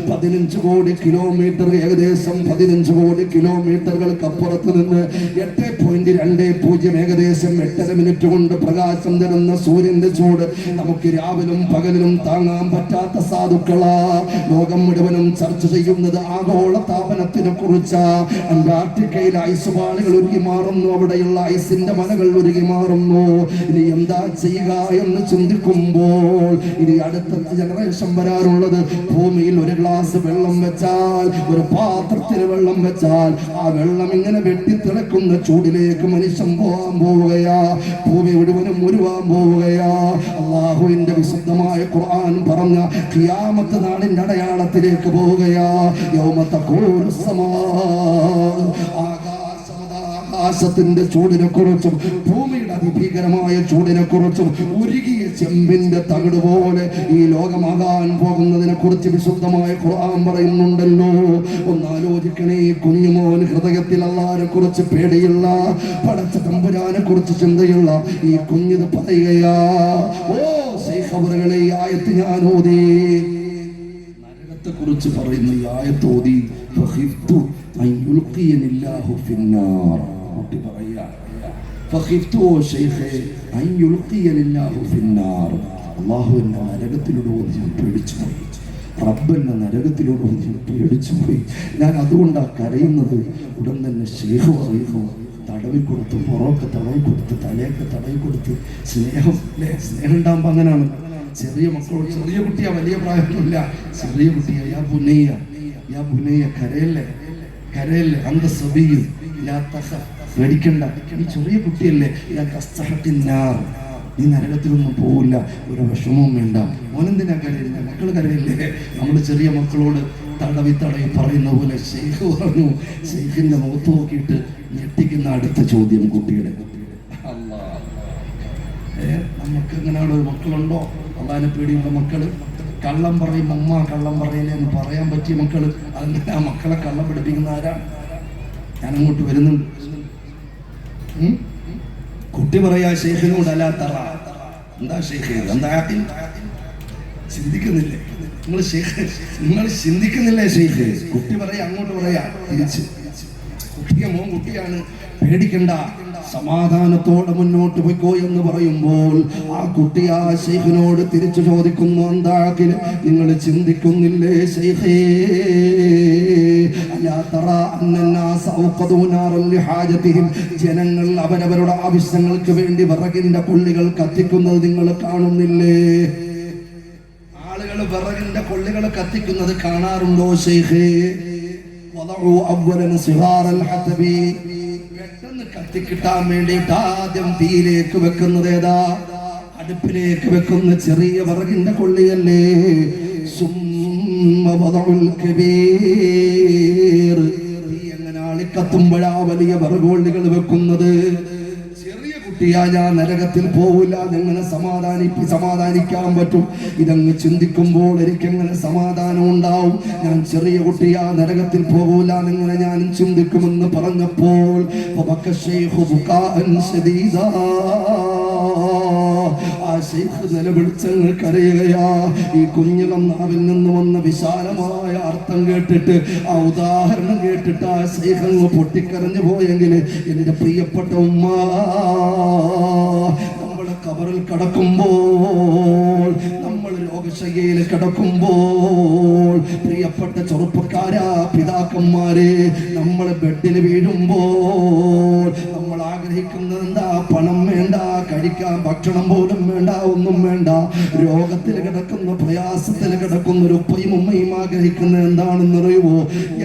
15 കോടി കിലോമീറ്റർ, ഏകദേശം 15 കോടി കിലോമീറ്ററുകൾക്ക് അപ്പുറത്ത് നിന്ന് 8.20 ഏകദേശം 8.5 മിനിറ്റ് കൊണ്ട് പ്രകാശം തരുന്ന സൂര്യന്റെ ചൂട് നമുക്ക് രാവിലും പകലിലും താങ്ങാൻ പറ്റാത്ത സാധുക്കളാ. ലോകം മുഴുവനും ചർച്ച ചെയ്യുന്നത് ആഗോള താപനത്തിനെ കുറിച്ചാ. അന്റാർട്ടിക്കയിൽ ഐസ് പാളികൾ ഉരുകി മാറുന്നു, അവിടെയുള്ള ഐസിന്റെ മലകൾ ഉരുകി മാറുന്നു. ഇനി എന്താ ചെയ്യുക എന്ന് ചിന്തിക്കുമ്പോൾ ഇനി അടുത്ത ജനറേഷൻ വരാറുള്ളത്, ഭൂമിയിൽ ഒരു ഗ്ലാസ് വെള്ളം വെച്ചാൽ, ഒരു പാത്രത്തിൽ വെള്ളം വെച്ചാൽ, ആ വെള്ളം ഇങ്ങനെ വെട്ടിത്തിളക്കുന്ന ചൂടിലേക്ക് മനുഷ്യൻ പോകാൻ പോവുകയാ. ഭൂമി മുഴുവനും ഉരുവാൻ പോവുകയാ. അല്ലാഹുവിന്റെ വിശുദ്ധമായ ഖുർആൻ പറഞ്ഞ ഖിയാമത്ത് നാളിന്റെ അടയാളത്തിലേക്ക് പോവുകയാ. യൗമ തഖൂലു സമാ, ആകാശത്തിന്റെ ചൂടിനെ കുറിച്ചും ഭൂമിയുടെ അതിഭീകരമായ ചൂടിനെ കുറിച്ചും ഉരുകിയ ചെമ്പിന്റെ തകിട് പോലെ ഈ ലോകമാകാൻ പോകുന്നതിനെ കുറിച്ച് വിശുദ്ധമായ ഖുർആൻ പറയുന്നുണ്ടല്ലോ. ഒന്നാലോചിക്കണേ, ഈ കുഞ്ഞുമോൻ ഹൃദയത്തിൽ അല്ലാഹുവിനെ കുറിച്ച് പേടിയുള്ള, പടച്ച തമ്പുരാനെ കുറിച്ച് ചിന്തയുള്ള ഈ കുഞ്ഞിത് പറയുകയാ. ഓ ശൈഖ് അവറുകളെ, ഈ ആയത്ത് ഞാൻ ഓതി, നരകത്തെ കുറിച്ച് പറയുന്ന ഈ ആയത്ത് ഓതി. ഫഖിഫ്തു അൻ യുൽഖിയനില്ലാഹു ഫിന്നാർ. കുട്ടി പറയാ, ഫഖിഫ്തു ഓ ശൈഖേ അൻ യുൽഖിയനില്ലാഹു ഫിന്നാർ. അല്ലാഹു എന്നെ നരകത്തിലൂടെ ഓതി ഞാൻ പേടിച്ചു പോയി. റബ്ബ് എന്നെ നരകത്തിലൂടെ ഓതി ഞാൻ പേടിച്ചു പോയി. ഞാൻ അതുകൊണ്ടാണ് കരയുന്നത്. ഉടൻ തന്നെ ശൈഖ് പറയുന്നു, തടവി കൊടുത്ത്, പുറമൊക്കെ തടവി കൊടുത്ത്, തലയൊക്കെ തടവി കൊടുത്ത്, സ്നേഹം അല്ലേ? സ്നേഹം ഉണ്ടാകുമ്പോൾ അങ്ങനെയാണ്. ചെറിയ മക്കളോട്, ചെറിയ കുട്ടിയാ, വലിയ പ്രായമൊന്നുമില്ല, ചെറിയ കുട്ടിയാ. യാ ബുനയ്യ, യാ ബുനയ്യ, കരയല്ലേ കരയല്ലേ, അന്ത സബിയും ലാ തഖഫ്, പേടിക്കണ്ട, നീ ചെറിയ കുട്ടിയല്ലേ, ലാ തസ്തഹഖിന്നാർ, നീ നരകത്തിലൊന്നും പോവില്ല, ഒരു വിഷമവും വേണ്ട. മോനെന്തിനാ കരയുന്നത്? മക്കൾ കരയില്ലേ? നമ്മൾ ചെറിയ മക്കളോട് തടവി പറയുന്ന പോലെ ശൈഖ് പറഞ്ഞു. ശൈഖിന്റെ മുഖത്ത് നോക്കിയിട്ട് ഞെട്ടിക്കുന്ന അടുത്ത ചോദ്യം കുട്ടിയുടെ, നമുക്ക് എങ്ങനെയാണ് ഒരു മക്കളുണ്ടോ? അള്ളാഹിനെ പേടിയുള്ള മക്കള് കള്ളം പറയും, അമ്മ കള്ളം പറയില്ല എന്ന് പറയാൻ പറ്റിയ മക്കള്. അങ്ങനെ ആ മക്കളെ കള്ളം പഠിപ്പിക്കുന്ന ആരാ? ഞാൻ അങ്ങോട്ട് വരുന്നുണ്ട്. കുട്ടി പറയാ ശൈഖിനോട്, അലാ തറ, എന്താ ശൈഖ്, എന്താ ചിന്തിക്കുന്നില്ലേ നിങ്ങൾ ചിന്തിക്കുന്നില്ലേ ശൈഖ്? കുട്ടി പറയാ, അങ്ങോട്ട് പറയാ തിരിച്ച്. കുട്ടിയെ, മോൻ കുട്ടിയാണ്, പേടിക്കണ്ട, സമാധാനത്തോടെ മുന്നോട്ട് പോയിക്കോ എന്ന് പറയുമ്പോൾ ആ കുട്ടി ആ ശൈഖിനോട് തിരിച്ചു ചോദിക്കുന്നു, എന്താക്കിൽ നിങ്ങൾ ചിന്തിക്കുന്നില്ലേ ശൈഖേ, അലാ തറാ അന്നന്നാസ ഔഖദൂ നാറൻ ലിഹാജതിഹിം, ജനങ്ങൾ അവരവരുടെ ആവശ്യങ്ങൾക്ക് വേണ്ടി വിറകിന്റെ കൊള്ളികൾ കത്തിക്കുന്നത് നിങ്ങൾ കാണുന്നില്ലേ? ആളുകൾ വിറകിന്റെ കൊള്ളികൾ കത്തിക്കുന്നത് കാണാറുണ്ടോ ശൈഖേ? വദഉ അവ്വലൻ സിഗാറൽ ഹതബി, പെട്ടെന്ന് കത്തിക്കിട്ടാൻ വേണ്ടിയിട്ട് ആദ്യം തീയിലേക്ക് വെക്കുന്നത് ഏതാ? അടുപ്പിലേക്ക് വെക്കുന്ന ചെറിയ വിറകിന്റെ കൊള്ളിയല്ലേ? സുമ്മ വദഉൽ കബീർ, തീ എങ്ങനെ ആളിക്കത്തുമ്പോഴാ വലിയ വിറകുകൊള്ളികൾ വെക്കുന്നത്? ചെറിയ കുട്ടിയാ ഞാൻ നരകത്തിൽ പോവില്ല, എങ്ങനെ സമാധാനിക്കാൻ പറ്റും? ഇതങ്ങ് ചിന്തിക്കുമ്പോൾ എനിക്കെങ്ങനെ സമാധാനം ഉണ്ടാവും? ഞാൻ ചെറിയ കുട്ടിയാ നരകത്തിൽ പോകൂല, എങ്ങനെ ഞാനും ചിന്തിക്കുമെന്ന് പറഞ്ഞപ്പോൾ ആ ശൈഖ് നിലവിളിച്ചങ്ങ് കരയുകയാ. ഈ കുഞ്ഞിളം നാവിൽ നിന്ന് വന്ന വിശാലമായ അർത്ഥം കേട്ടിട്ട്, ആ ഉദാഹരണം കേട്ടിട്ട് ആ ശൈഖ് അങ്ങ് പൊട്ടിക്കരഞ്ഞു പോയെങ്കിൽ എൻ്റെ പ്രിയപ്പെട്ട ഉമ്മ, നമ്മളെ ഖബറിൽ കിടക്കുമ്പോൾ, നമ്മൾ രോഗശയ്യയിൽ കിടക്കുമ്പോൾ, പ്രിയപ്പെട്ട ചെറുപ്പക്കാരാ പിതാക്കന്മാരെ, നമ്മൾ ബെഡിൽ വീഴുമ്പോൾ നമ്മൾ ആഗ്രഹിക്കുന്നത് എന്താ? പണം വേണ്ട, കഴിക്കാൻ ഭക്ഷണം പോലും വേണ്ട, ഒന്നും വേണ്ട. രോഗത്തിൽ കിടക്കുന്ന, പ്രയാസത്തിൽ കിടക്കുന്ന ഒരു ഉപ്പയും ഉമ്മയും ആഗ്രഹിക്കുന്നത് എന്താണെന്നറിയുമോ?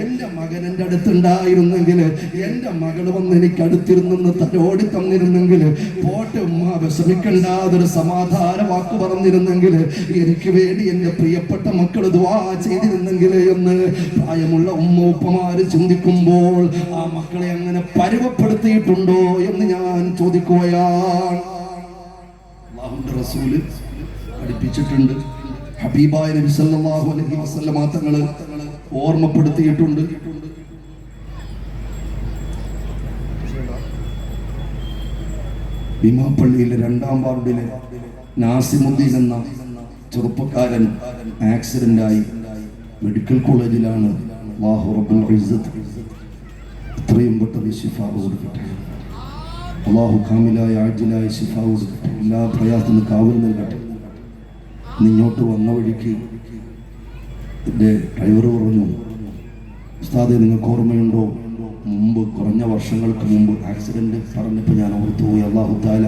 എൻ്റെ മകൻ എൻ്റെ അടുത്തുണ്ടായിരുന്നെങ്കിൽ, എൻ്റെ മകൾ വന്ന് എനിക്ക് അടുത്തിരുന്നെന്ന് തലോടി തന്നിരുന്നെങ്കിൽ, പോട്ടെ ഉമ്മ വിഷമിക്കണ്ട, അതൊരു സമാധാന വാക്ക് പറഞ്ഞിരുന്നെങ്കിൽ, എനിക്ക് വേണ്ടി എൻ്റെ പ്രിയപ്പെട്ട മക്കൾ ദുആ ചെയ്തിരുന്നെങ്കിൽ എന്ന് പ്രായമുള്ള ഉമ്മ ഉപ്പമാര് ചിന്തിക്കുമ്പോൾ ആ മക്കളെ അങ്ങനെ പരുവപ്പെടുത്തിയിട്ടുണ്ടോ എന്ന് ഞാൻ ചോദിക്കുകയാണ്. അല്ലാഹുവിന്റെ റസൂല് പഠിപ്പിച്ചിട്ടുണ്ട്, ഹബീബായ നബി സല്ലല്ലാഹു അലൈഹി വസല്ലമ തങ്ങൾ ഓർമ്മപ്പെടുത്തിയിട്ടുണ്ട്. ഭീമാപ്പള്ളിയിലെ 2-ാം വാർഡിലെ നാസിമുദ്ദീൻ എന്ന ചെറുപ്പക്കാരൻ ആക്സിഡന്റായി മെഡിക്കൽ കോളേജിലാണ്. അല്ലാഹു റബ്ബുൽ ഇസ്സത്ത് എത്രയും പെട്ടെന്ന് ശിഫ കൊടുക്കട്ടെ. അല്ലാഹു കാമിലായ ആജിലായ ശിഫ കൊടുക്കട്ടെ. എല്ലാ പ്രയാസത്തിനും കാവൽ നൽകട്ടെ. ഇങ്ങോട്ട് വന്ന വഴിക്ക് എൻ്റെ ഡ്രൈവർ പറഞ്ഞു, ഉസ്താദേ നിങ്ങൾക്ക് ഓർമ്മയുണ്ടോ, മുമ്പ് കുറഞ്ഞ വർഷങ്ങൾക്ക് മുമ്പ് ആക്സിഡന്റ് പറഞ്ഞപ്പോൾ ഞാൻ ഓർത്തുപോയി. അല്ലാഹു തആല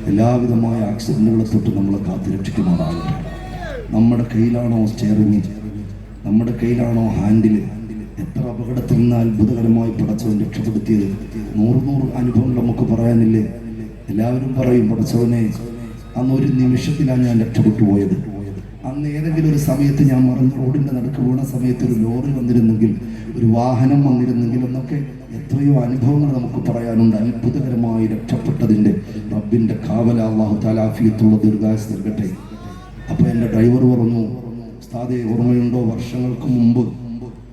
എല്ലാവിധമായ ആക്സിഡന്റുകളെ തൊട്ട് നമ്മളെ കാത്തുരക്ഷിക്കുമാറാകട്ടെ. നമ്മുടെ കയ്യിലാണോ സ്റ്റിയറിംഗ്, നമ്മുടെ കയ്യിലാണോ ഹാൻഡില്? എത്ര അപകടത്തിൽ നിന്ന് അത്ഭുതകരമായി പടച്ചവൻ രക്ഷപ്പെടുത്തിയത്. 100 അനുഭവം നമുക്ക് പറയാനില്ലേ? എല്ലാവരും പറയും, പടച്ചവനെ അന്ന് ഒരു നിമിഷത്തിലാണ് ഞാൻ രക്ഷപ്പെട്ടു പോയത്, അന്ന് ഏതെങ്കിലും ഒരു സമയത്ത് ഞാൻ മറിഞ്ഞ് റോഡിൻ്റെ നടുക്ക് വീണ സമയത്ത് ഒരു ലോറി വന്നിരുന്നെങ്കിൽ, ഒരു വാഹനം വന്നിരുന്നെങ്കിൽ എന്നൊക്കെ എത്രയോ അനുഭവങ്ങൾ നമുക്ക് പറയാനുണ്ട്. അത്ഭുതകരമായി രക്ഷപ്പെട്ടതിൻ്റെ റബ്ബിൻ്റെ കാവല. അല്ലാഹു തആല ആഫിയത്തുള്ള ദീർഘായുസ്സ് നൽകട്ടെ. അപ്പോൾ എൻ്റെ ഡ്രൈവർ പറഞ്ഞു, ഉസ്താദേ ഓർമ്മയുണ്ടോ,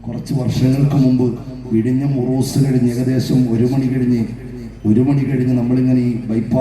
കുറച്ച് വർഷങ്ങൾക്ക് മുമ്പ് വിഴിഞ്ഞം ഉറൂസ് കഴിഞ്ഞ് ഏകദേശം 1 മണി കഴിഞ്ഞ് നമ്മളിങ്ങനെ ഈ ബൈപ്പാസ്